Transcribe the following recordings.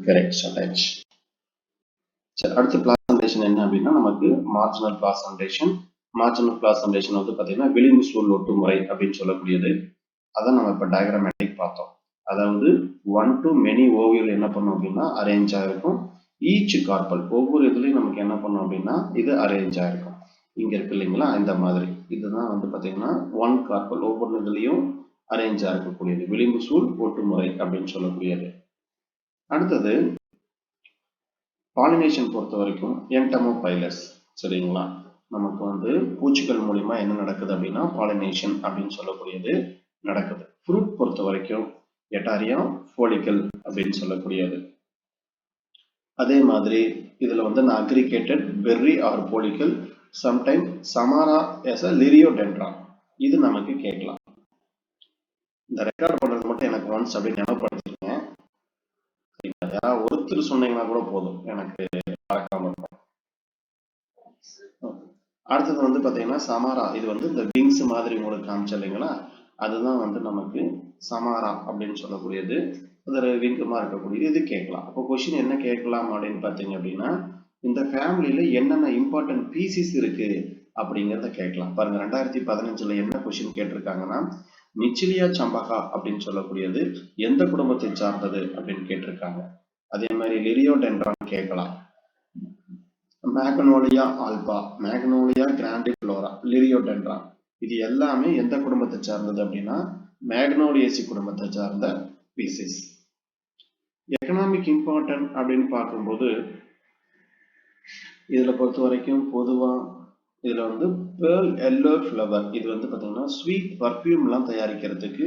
correct சொல்லியாச்சு. சரி, அடுத்து பிளாசன்டேஷன் என்ன அப்படின்னா நமக்கு மார்ஜினல் பிளாசன்டேஷன். மார்ஜினல் பிளாசன்டேஷன் வந்து பார்த்தீங்கன்னா விளிம்பு சூழ் ஒட்டுமுறை அப்படின்னு சொல்லக்கூடியது. அதை நம்ம இப்போ டயக்ராமேட்டிக் பார்த்தோம். அதாவது 1 to many ஓவியல் என்ன பண்ணும் அப்படின்னா அரேஞ்ச் ஆயிருக்கும். ஈச் கார்பல் ஒவ்வொரு இதுலையும் நமக்கு என்ன பண்ணும் அப்படின்னா இது அரேஞ்ச் ஆயிருக்கும். இங்க இருக்கு இல்லைங்களா, இந்த மாதிரி இதுதான் வந்து பார்த்தீங்கன்னா 1 கார்பல் ஒவ்வொரு இதுலையும் அரேஞ்ச் ஆகக்கூடியது விளிம்பு சூழ் ஒட்டுமுறை அப்படின்னு சொல்லக்கூடியது. அடுத்தது பாலினேஷன் பொறுத்த வரைக்கும் என்டமோபைலஸ். சரிங்களா, நமக்கு வந்து பூச்சிகள் மூலியமா என்ன நடக்குது அப்படின்னா பாலினேஷன் அப்படின்னு சொல்லக்கூடியது நடக்குது. ஃப்ரூட் பொறுத்த வரைக்கும் எட்டாரியம் ஃபோலிக்கல் அப்படின்னு சொல்லக்கூடியது. அதே மாதிரி இதுல வந்து நான் aggregated berry or follicle, sometime samara as a Liriodendron. இது நமக்கு கேட்கலாம். இந்த ரெக்கார்ட் பண்றது மட்டும் எனக்கு ஒன்ஸ் அப்படின்னு ஞாபகப்படுத்திங்க. யாராவது ஒருத்தர் சொன்னீங்கன்னா கூட போதும், எனக்கு மறக்காம இருக்கும். அடுத்தது வந்து பாத்தீங்கன்னா சமாரா. இது வந்து இந்த விங்ஸ் மாதிரி உங்களுக்கு காமிச்ச இல்லைங்களா, அதுதான் வந்து நமக்கு சமாரா அப்படின்னு சொல்லக்கூடியது. அது விங்கமா இருக்கக்கூடியது. இது கேட்கலாம். அப்போ கொஸ்டின் என்ன கேட்கலாம் அப்படின்னு பாத்தீங்க அப்படின்னா இந்த ஃபேமிலியில என்னென்ன இம்பார்ட்டன்ட் பீசிஸ் இருக்கு அப்படிங்கிறத கேட்கலாம். பாருங்க 2015ல என்ன கொஸ்டின் கேட்டிருக்காங்கன்னா மிச்சிலியா சம்பகா அப்படின்னு சொல்லக்கூடியது எந்த குடும்பத்தை சார்ந்தது அப்படின்னு கேட்டிருக்காங்க. அதே மாதிரி லிரியோடென்ட்ரான் கேட்கலாம். மேக்னோலியா ஆல்பா, மேக்னோலியா கிராண்டிஃப்ளோரா, லிரியோடென்ட்ரான் இது எல்லாமே எந்த குடும்பத்தை சார்ந்தது அப்படின்னா மேக்னோலியேசி குடும்பத்தை சார்ந்த பீசிஸ். எக்கனாமிக் இம்பார்ட்டன்ட் அப்படின்னு பார்க்கும்போது இதுல பொறுத்த வரைக்கும் பொதுவா இதுல வந்து பேர்ல் எல்லோ ஃப்ளவர் இது வந்து பாத்தீங்கன்னா ஸ்வீட் பர்ஃபியூம் எல்லாம் தயாரிக்கிறதுக்கு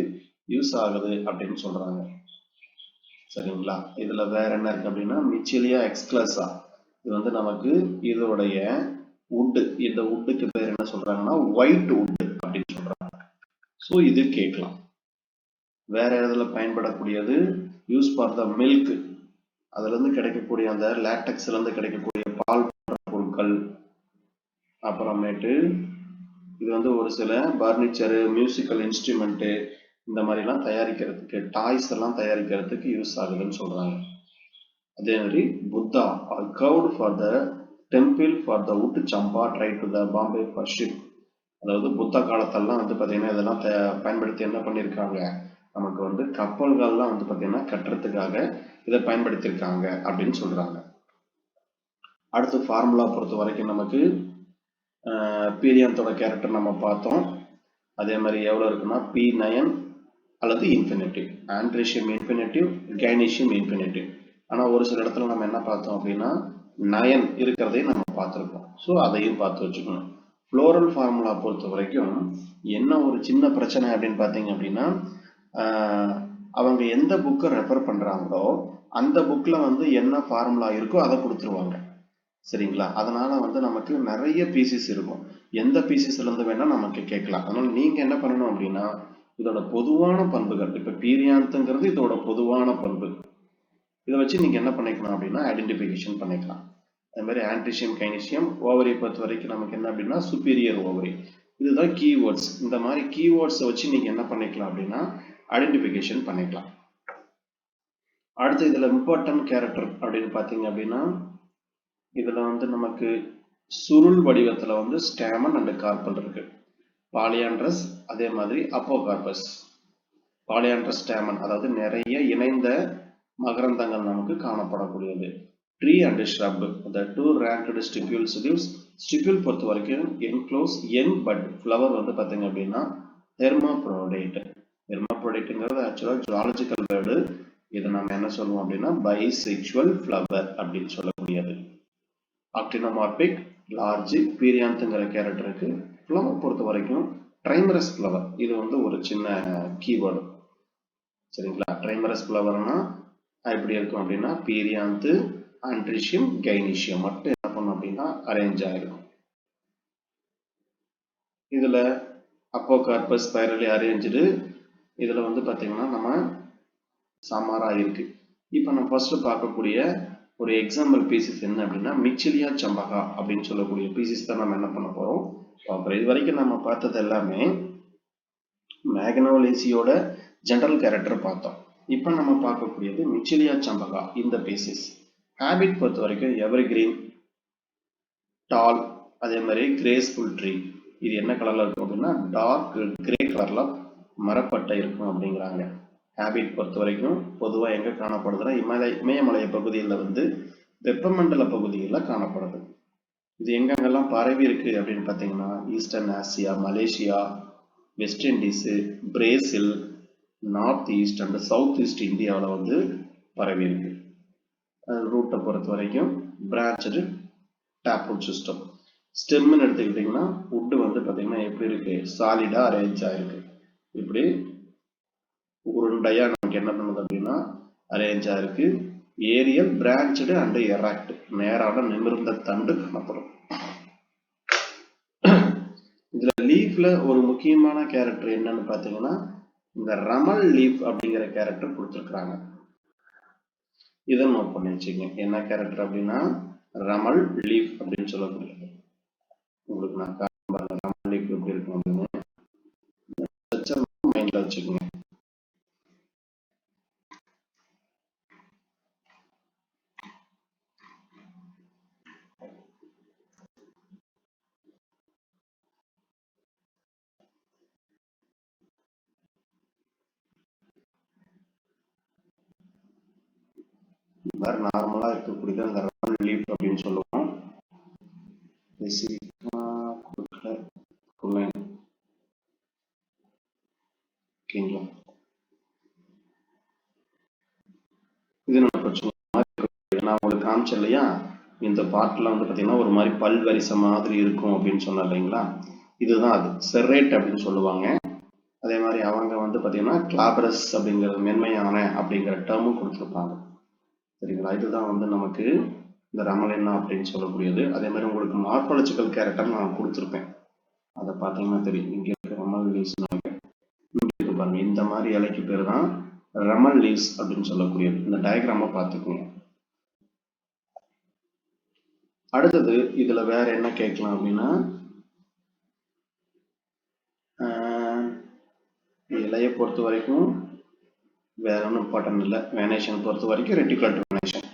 யூஸ் ஆகுது அப்படின்னு சொல்றாங்க. சரிங்களா, இதுல வேற என்ன இருக்கு அப்படின்னா மிச்சிலியா எக்ஸ்க்ளஸா, இது வந்து நமக்கு இதோடைய வுட், இந்த வுட்டுக்கு பேர் என்ன சொல்றாங்கன்னா ஒயிட் வுட் அப்படின்னு சொல்றாங்க. ஸோ இது கேட்கலாம். வேற இடத்துல பயன்படக்கூடியது யூஸ் ஃபார் த மில்க், அதுல இருந்து கிடைக்கக்கூடிய அந்த லேட்டக்ஸ்ல இருந்து கிடைக்கக்கூடிய பால் பொருட்கள். அப்புறமேட்டு இது வந்து ஒரு சில பர்னிச்சரு, மியூசிக்கல் இன்ஸ்ட்ருமெண்ட் இந்த மாதிரி எல்லாம் தயாரிக்கிறதுக்கு, டாய்ஸ் எல்லாம் தயாரிக்கிறதுக்கு யூஸ் ஆகுதுன்னு சொல்றாங்க. அதே மாதிரி Buddha are carved for the temple for the wood champa try to the Bombay worship. அதாவது புத்த காலத்தெல்லாம் வந்து பார்த்தீங்கன்னா இதெல்லாம் பயன்படுத்தி என்ன பண்ணியிருக்காங்க, நமக்கு வந்து கப்பல்கள்லாம் வந்து பார்த்தீங்கன்னா கட்டுறதுக்காக இதை பயன்படுத்தியிருக்காங்க அப்படின்னு சொல்றாங்க. அடுத்து ஃபார்முலா பொறுத்த வரைக்கும் நமக்கு பீரியாந்தோட கேரக்டர் நம்ம பார்த்தோம். அதே மாதிரி எவ்வளோ இருக்குன்னா P9 அல்லது இன்ஃபினிட்டிவ், ஆண்ட்ரீஷியம் இன்ஃபினிட்டிவ், கைனீஷியம் இன்ஃபினிட்டிவ். ஆனால் ஒரு சில இடத்துல நம்ம என்ன பார்த்தோம் அப்படின்னா 9 இருக்கிறதையும் நம்ம பார்த்துருக்கோம். ஸோ அதையும் பார்த்து வச்சுக்கணும். ஃப்ளோரல் ஃபார்முலா பொறுத்த வரைக்கும் என்ன ஒரு சின்ன பிரச்சனை அப்படின்னு பார்த்தீங்க அப்படின்னா அவங்க எந்த புக்கை ரெஃபர் பண்ணுறாங்களோ அந்த புக்கில் வந்து என்ன ஃபார்முலா இருக்கோ அதை கொடுத்துருவாங்க. சரிங்களா, அதனால வந்து நமக்கு நிறைய பீசிஸ் இருக்கும். எந்த பீசிஸ்ல இருந்து வேணா நமக்கு கேட்கலாம். அதனால நீங்க என்ன பண்ணணும் அப்படின்னா இதோட பொதுவான பண்புகள், இப்ப பீரியாந்துங்கிறது இதோட பொதுவான பண்பு, இதை வச்சு நீங்க என்ன பண்ணிக்கலாம் அப்படின்னா ஐடென்டிஃபிகேஷன் பண்ணிக்கலாம். அதே மாதிரி ஆன்ட்ரீஷியம் கைனீஷியம் ஓவரி பொறுத்த வரைக்கும் நமக்கு என்ன அப்படின்னா சுப்பீரியர் ஓவரி. இதுதான் கீவேர்ட்ஸ். இந்த மாதிரி கீவேர்ட்ஸை வச்சு நீங்க என்ன பண்ணிக்கலாம் அப்படின்னா ஐடென்டிஃபிகேஷன் பண்ணிக்கலாம். அடுத்து இதுல இம்பார்ட்டன்ட் கேரக்டர் அப்படின்னு பாத்தீங்க அப்படின்னா இதுல வந்து நமக்கு சுருள் வடிவத்துல வந்து ஸ்டாமன் அண்ட் கார்பல் இருக்கு. பாலியாண்ட்ரஸ், அதே மாதிரி அப்போகார்பஸ். பாலியாண்ட்ரஸ் ஸ்டாமன் அதாவது நிறைய இணைந்த மகரந்தங்கள் நமக்கு காணப்படக்கூடியது. Tree and shrub, the two ranked stipules leaves. Stipule பொறுத்த வரைக்கும் என்க்ளோஸ் யங் பட், ஃப்ளவர் வந்து பார்த்தீங்க அப்படின்னா ஹெர்மாப்ரோடைட். ஹெர்மாப்ரோடைட்ங்கிறது ஆக்சுவலாக ஜுவாலஜிக்கல் வேர்டு. இதை நம்ம என்ன சொல்லுவோம் அப்படின்னா பைசெக்சுவல் ஃப்ளவர் அப்படின்னு சொல்லக்கூடியது. ஆக்டினோமார்பிக், லார்ஜ், பீரியாந்துங்கிற கேரக்டருக்கு. ஃப்ளவர் பொறுத்த வரைக்கும் ட்ரைமரஸ் ஃப்ளவர், இது வந்து ஒரு சின்ன கீவேர்டு. சரிங்களா, ட்ரைமரஸ் ஃப்ளவர்னா எப்படி இருக்கும் அப்படின்னா பீரியாந்து, ஆண்ட்ரீஷியம், கைனீஷியம் மட்டும் என்ன பண்ணும் அப்படின்னா அரேஞ்ச் ஆகிருக்கும். இதுல அப்போகார்பஸ் ஸ்பைரலி அரேஞ்சு. இதுல வந்து பாத்தீங்கன்னா நம்ம சமாரா இருக்கு. இப்ப நம்ம ஃபர்ஸ்ட் பார்க்கக்கூடிய ஒரு எக்ஸாம்பிள் பீசிஸ் என்ன அப்படின்னா மிச்சிலியா சம்பகா அப்படின்னு சொல்லக்கூடிய பீசிஸ் தான் நம்ம என்ன பண்ண போறோம் பார்க்குறோம். இது வரைக்கும் நம்ம பார்த்தது எல்லாமே மேக்னோலியேசியோட ஜெனரல் கேரக்டர் பார்த்தோம். இப்போ நம்ம பார்க்கக்கூடியது மிச்சிலியா சம்பகா இந்த பேசிஸ். ஹேபிட் பொறுத்த வரைக்கும் எவர் கிரீன், டால், அதே மாதிரி கிரேஸ்ஃபுல் ட்ரீ. இது என்ன கலர்ல இருக்கும் அப்படின்னா டார்க் கிரே கலர்ல மரப்பட்டை இருக்கும் அப்படிங்கிறாங்க. ஹேபிட் பொறுத்த வரைக்கும் பொதுவாக எங்க காணப்படுதுன்னா இமயமலை பகுதியில் வந்து வெப்பமண்டல பகுதிகளில் காணப்படுது. இது எங்கெங்கெல்லாம் பரவி இருக்கு அப்படின்னு பார்த்தீங்கன்னா eastern Asia, Malaysia, West Indies, Brazil, north east and south east இந்தியாவில் வந்து பரவி இருக்கு. ரூட்டை பொறுத்த வரைக்கும் பிரான்ச்சு டேப் ரூட் சிஸ்டம். ஸ்டெம்னு எடுத்துக்கிட்டிங்கன்னா வுட்டு வந்து பார்த்தீங்கன்னா எப்படி இருக்கு, சாலிடாக அரேஞ்ச் ஆயிருக்கு. இப்படி உருண்டையா நமக்கு என்ன பண்ணுது அப்படின்னா அரேஞ்ச் ஆயிருக்கு. ஏரியல், பிரான்ச்டு அண்ட் எராக்ட், நேரான நிமிர்ந்த தண்டு காணப்படும். இதுல லீஃப்ல ஒரு முக்கியமான கேரக்டர் என்னன்னு பாத்தீங்கன்னா இந்த ரமல் லீஃப் அப்படிங்கிற கேரக்டர் கொடுத்துருக்காங்க. இதை நோட் பண்ணி வச்சுக்கோங்க. என்ன கேரக்டர் அப்படின்னா ரமல் லீஃப் அப்படின்னு சொல்லக்கூடியது. உங்களுக்கு நான் ரமல் லீஃப் எப்படி இருக்கும் அப்படின்னு மைண்ட்ல வச்சுக்கோங்க. நார்மலா இருக்கக்கூடிய அந்த ரமல் லீஃப் அப்படின்னு சொல்லுவோம். ஓகேங்களா? இது நான் உங்களுக்கு காமிச்சேன் இல்லையா, இந்த பார்ட்ல வந்து பார்த்தீங்கன்னா ஒரு மாதிரி பல் வரிசை மாதிரி இருக்கும் அப்படின்னு சொன்னேன் இல்லைங்களா, இதுதான் அது செர்ரேட் அப்படின்னு சொல்லுவாங்க. அதே மாதிரி அவங்க வந்து பார்த்தீங்கன்னா கிளாபரஸ் அப்படிங்கிறது மென்மையான அப்படிங்கிற டேர்மும் கொடுத்துருப்பாங்க. சரிங்களா? இதுதான் வந்து நமக்கு இந்த ரமலினா அப்படின்னு சொல்லக்கூடியது. அதே மாதிரி உங்களுக்கு மார்பாலஜிக்கல் கேரக்டர் நான் கொடுத்துருப்பேன், அதை பார்த்தீங்கன்னா தெரியும். இங்கே இருக்க ரமல் லீவ்ஸ் இருக்கு பாருங்க, இந்த மாதிரி இலைக்கு பேர் தான் ரமல் லீவ்ஸ் அப்படின்னு சொல்லக்கூடியது. இந்த டயக்ராமை பார்த்துக்கோங்க. அடுத்தது இதுல வேற என்ன கேட்கலாம் அப்படின்னா இலையை பொறுத்த வரைக்கும் வேற ஒன்றும் இம்பார்ட்டன்ட் இல்லை. வேனேஷன் பொறுத்த வரைக்கும் ரெட்டிகுலர் வேனேஷன்.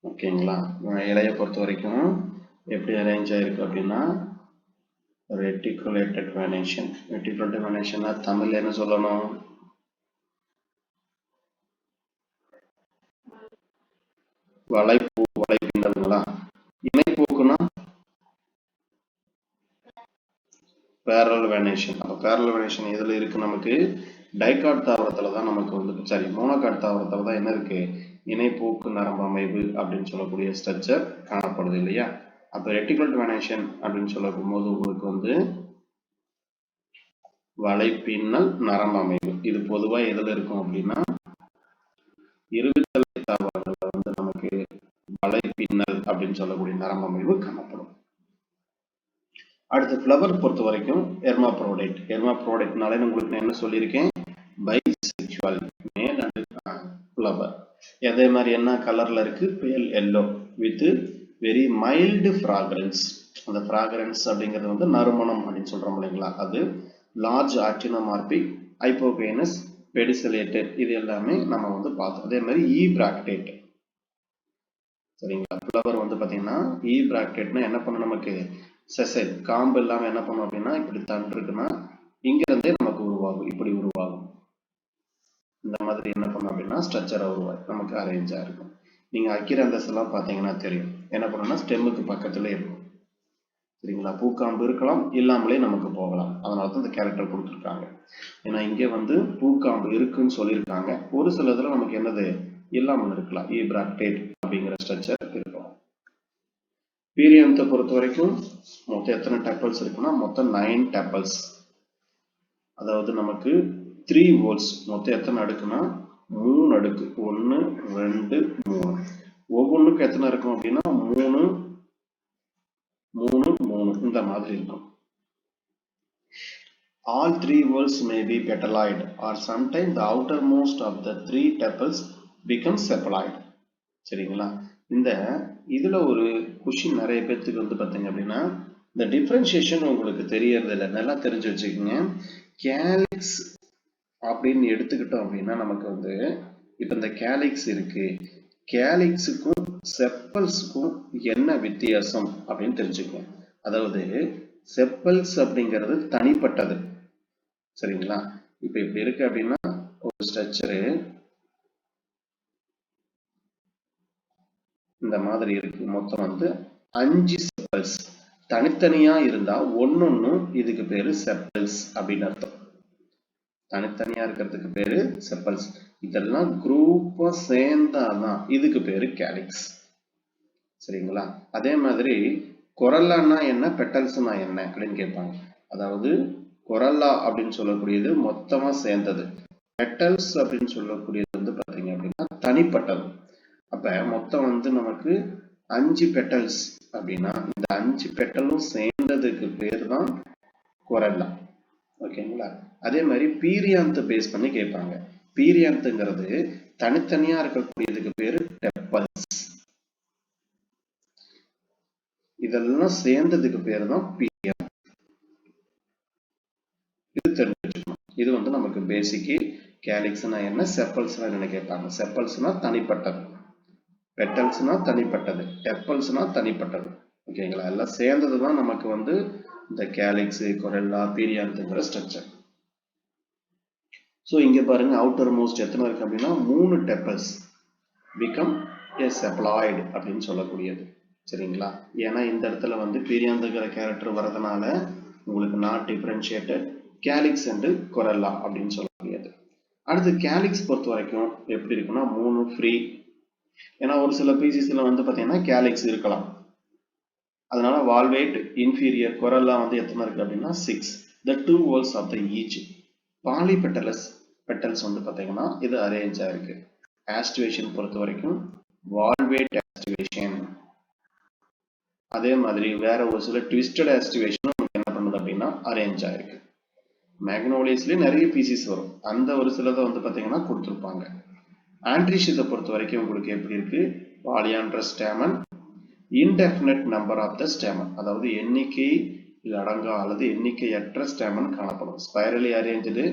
ஓகேங்களா? இலையை பொறுத்த வரைக்கும் எப்படி அரேஞ்ச் ஆயிருக்கு அப்படின்னா ரெட்டிகுலேட்டட் வேனேஷன். ரெட்டிகுலேட்டட் வேனேஷன்னா தமிழ்ல என்ன சொல்லணும்? வளைப்பூ, வளைப்பின்னல்களா? இணைப்போக்குன்னா பேரல் வேனேஷன். அப்போ பேரல் வேனேஷன் எதுல இருக்கு? நமக்கு டைகாட் தாவரத்துல தான் நமக்கு வந்து மோனோகாட் தாவரத்துல தான் என்ன இருக்கு, இணைப்போக்கு நரம்பு அமைவு அப்படின்னு சொல்லக்கூடிய ஸ்ட்ரக்சர் காணப்படுது இல்லையா? அப்ப ரெட்டிகுலேட்டட் வேனேஷன் அப்படின்னு சொல்லக்கும் போது உங்களுக்கு வந்து வலைப்பின்னல் நரம்பு அமைவு இது பொதுவா எதுல இருக்கும் அப்படின்னா இருவித்தலை தாவரங்கள்ல வந்து நமக்கு வலைப்பின்னல் அப்படின்னு சொல்லக்கூடிய நரம்பு அமைவு காணப்படும். அடுத்து ஃப்ளவர் பொறுத்த வரைக்கும் எர்மாப்ரோடைட். எர்மாப்ரோடைட்னாலே உங்களுக்கு நான் என்ன சொல்லியிருக்கேன், பைசெக்சுவல் மேல் அண்ட் ஃப்ளவர். அதே மாதிரி என்ன கலர்ல இருக்கு, பேல் yellow with very mild fragrance. அந்த ஃப்ராக்ரன்ஸ் அப்படிங்கிறது வந்து நறுமணம் அப்படின்னு சொல்றோம் இல்லைங்களா, அது லார்ஜ் ஆக்டினோமார்பிக், ஹைப்போகைனஸ், பெடிசலேட்டட், இது எல்லாமே நம்ம வந்து பார்த்தோம். அதே மாதிரி இ பிராக்டேட். சரிங்களா? ஃப்ளவர் வந்து பாத்தீங்கன்னா இ பிராக்டேட்னா என்ன பண்ணும், நமக்கு செசைல் காம்பு இல்லாம என்ன பண்ணும் அப்படின்னா இப்படி தண்டு இருக்குன்னா இங்க இருந்தே நமக்கு உருவாகும், இப்படி உருவாகும். இந்த மாதிரி என்ன பண்ணும் அப்படின்னா ஸ்ட்ரக்சரா உருவாகும், நமக்கு அரேஞ்சா இருக்கும். நீங்க அக்கிரந்தஸ் எல்லாம் பாத்தீங்கன்னா தெரியும், என்ன பண்ணணும்னா ஸ்டெம்முக்கு பக்கத்துல இருக்கும். சரிங்களா? பூக்காம்பு இருக்கலாம், இல்லாமலே நமக்கு போகலாம். அதனாலதான் இந்த கேரக்டர் கொடுத்துருக்காங்க. ஏன்னா இங்க வந்து பூக்காம்பு இருக்குன்னு சொல்லியிருக்காங்க. ஒரு சில இதுல நமக்கு என்னது இல்லாமல் இருக்கலாம், இ பிராக்டேட் அப்படிங்கிற ஸ்ட்ரக்சர் இருக்கலாம். பீரியத்தை பொறுத்த வரைக்கும் மொத்தம் எத்தனை டெப்பல்ஸ் இருக்குன்னா மொத்தம் 9 டெப்பல்ஸ். அதாவது நமக்கு 3 வோல்ஸ். மொத்தம் எத்தனை அடுக்குன்னா 3 அடுக்கு. 1 2 3. ஒவ்வொன்றுக்கும் எத்தனை இருக்கும் அப்படின்னா 3 3 3 இந்த மாதிரி இருக்கும். All 3 whorls may be petaloid or sometimes the outermost of the 3 tepals becomes sepaloid. சரிங்களா? இந்த இதுல ஒரு கொஸ்டின் நிறைய பேருக்கு வந்து பாத்தீங்க அப்படின்னா இந்த டிஃபரன்சியேஷன் உங்களுக்கு தெரியறது இல்லை. நல்லா தெரிஞ்சு வச்சுக்கோங்க. கேலிக்ஸ் அப்படின்னு எடுத்துக்கிட்டோம் அப்படின்னா நமக்கு வந்து இப்ப இந்த கேலிக்ஸ் இருக்கு, கேலிக்ஸுக்கும் செப்பல்ஸுக்கும் என்ன வித்தியாசம் அப்படின்னு தெரிஞ்சுக்கணும். அதாவது செப்பல்ஸ் அப்படிங்கிறது தனிப்பட்டது, சரிங்களா? இப்ப இப்படி இருக்கு அப்படின்னா ஒரு ஸ்ட்ரக்சரு இந்த மாதிரி இருக்கு. மொத்தம் வந்து 5 செப்பல்ஸ் தனித்தனியா இருந்தா ஒன்னொன்னும் இதுக்கு பேரு செப்பல்ஸ் அப்படின்னு அர்த்தம். தனித்தனியா இருக்கிறதுக்கு பேரு செப்பல்ஸ். இதெல்லாம் குரூப்பா சேர்ந்தாதான் இதுக்கு பேரு கேலிக்ஸ், சரிங்களா? அதே மாதிரி கொரல்லான்னா என்ன, பெட்டல்ஸ்னா என்ன அப்படின்னு கேட்பாங்க. அதாவது கொரல்லா அப்படின்னு சொல்லக்கூடியது மொத்தமா சேர்ந்தது, பெட்டல்ஸ் அப்படின்னு சொல்லக்கூடியது வந்து பாத்தீங்க அப்படின்னா தனிப்பட்டது. அப்ப மொத்தம் வந்து நமக்கு 5 பெட்டல்ஸ் அப்படின்னா இந்த 5 பெட்டலும் சேர்ந்ததுக்கு பேர் தான் கொரல்லா, ஓகேங்களா? அதே மாதிரி பீரியாந்த் பேஸ் பண்ணி கேட்பாங்க. பீரியாந்த்ங்கிறது தனித்தனியா இருக்கக்கூடியதுக்கு பேரு டெப்பல்ஸ். இதெல்லாம் சேர்ந்ததுக்கு பேரு தான் பீரியாந்த். இது தெரிஞ்சுக்கணும். இது வந்து நமக்கு பேசிக். கேலிக்ஸ்னா என்ன, செப்பல்ஸ்னா என்ன கேட்பாங்க. செப்பல்ஸ்னா தனிப்பட்டது, பெட்டல்ஸ்னா தனிப்பட்டது, டெப்பல்ஸ்னா தனிப்பட்டது, ஓகேங்களா? எல்லாம் சேர்ந்ததுதான் நமக்கு வந்து இந்த கேலிக்ஸ், கொரெல்லா, பீரியாந்த்ங்கிற ஸ்ட்ரக்சர். ஸோ இங்க பாருங்க அவுட்டர் மோஸ்ட் எத்தனை இருக்கு அப்படின்னா 3 டெப்பல்ஸ் பிகம் எ செப்ளாய்டு அப்படின்னு சொல்லக்கூடியது, சரிங்களா? ஏன்னா இந்த இடத்துல வந்து பீரியாந்துங்கிற கேரக்டர் வரதுனால உங்களுக்கு நாட் டிஃபரன்ஷியேட்டட் கேலிக்ஸ் அண்ட் கொரெல்லா அப்படின்னு சொல்லக்கூடியது. அடுத்து கேலிக்ஸ் பொறுத்த வரைக்கும் எப்படி இருக்குன்னா 3 ஃப்ரீ. ஏன்னா ஒரு சில பீசிஸ்ல வந்து பாத்தீங்கன்னா கேலிக்ஸ் இருக்கலாம், அதனால வால்வேட் இன்ஃபீரியர் கொரெல்லா வந்து எத்தனை இருக்கு அப்படின்னா 6. the 2 walls of the each. Polypetalous petals வந்து பாத்தீங்கன்னா இது அரேஞ்ச் ஆயிருக்கு. ஆஸ்டிவேஷன் பொறுத்த வரைக்கும் வால்வேட் ஆஸ்டிவேஷன். அதே மாதிரி வேற ஒரு சில ட்விஸ்டட் ஆஸ்டிவேஷன் என்ன பண்ணுது அப்படின்னா அரேஞ்ச் ஆயிருக்கு. மேக்னோலியஸ்லயே நிறைய பீசிஸ் வரும், அந்த ஒரு சிலதை வந்து பாத்தீங்கன்னா கொடுத்துருப்பாங்க. ஆண்ட்ரிஷியத்தை பொறுத்த வரைக்கும் உங்களுக்கு எப்படி இருக்கு, polyandrous stamen, indefinite number of the stamen, அதாவது எண்ணிக்கை அடங்கா அல்லது எண்ணிக்கையற்ற ஸ்டேமன் காணப்படும். Spirally arrange.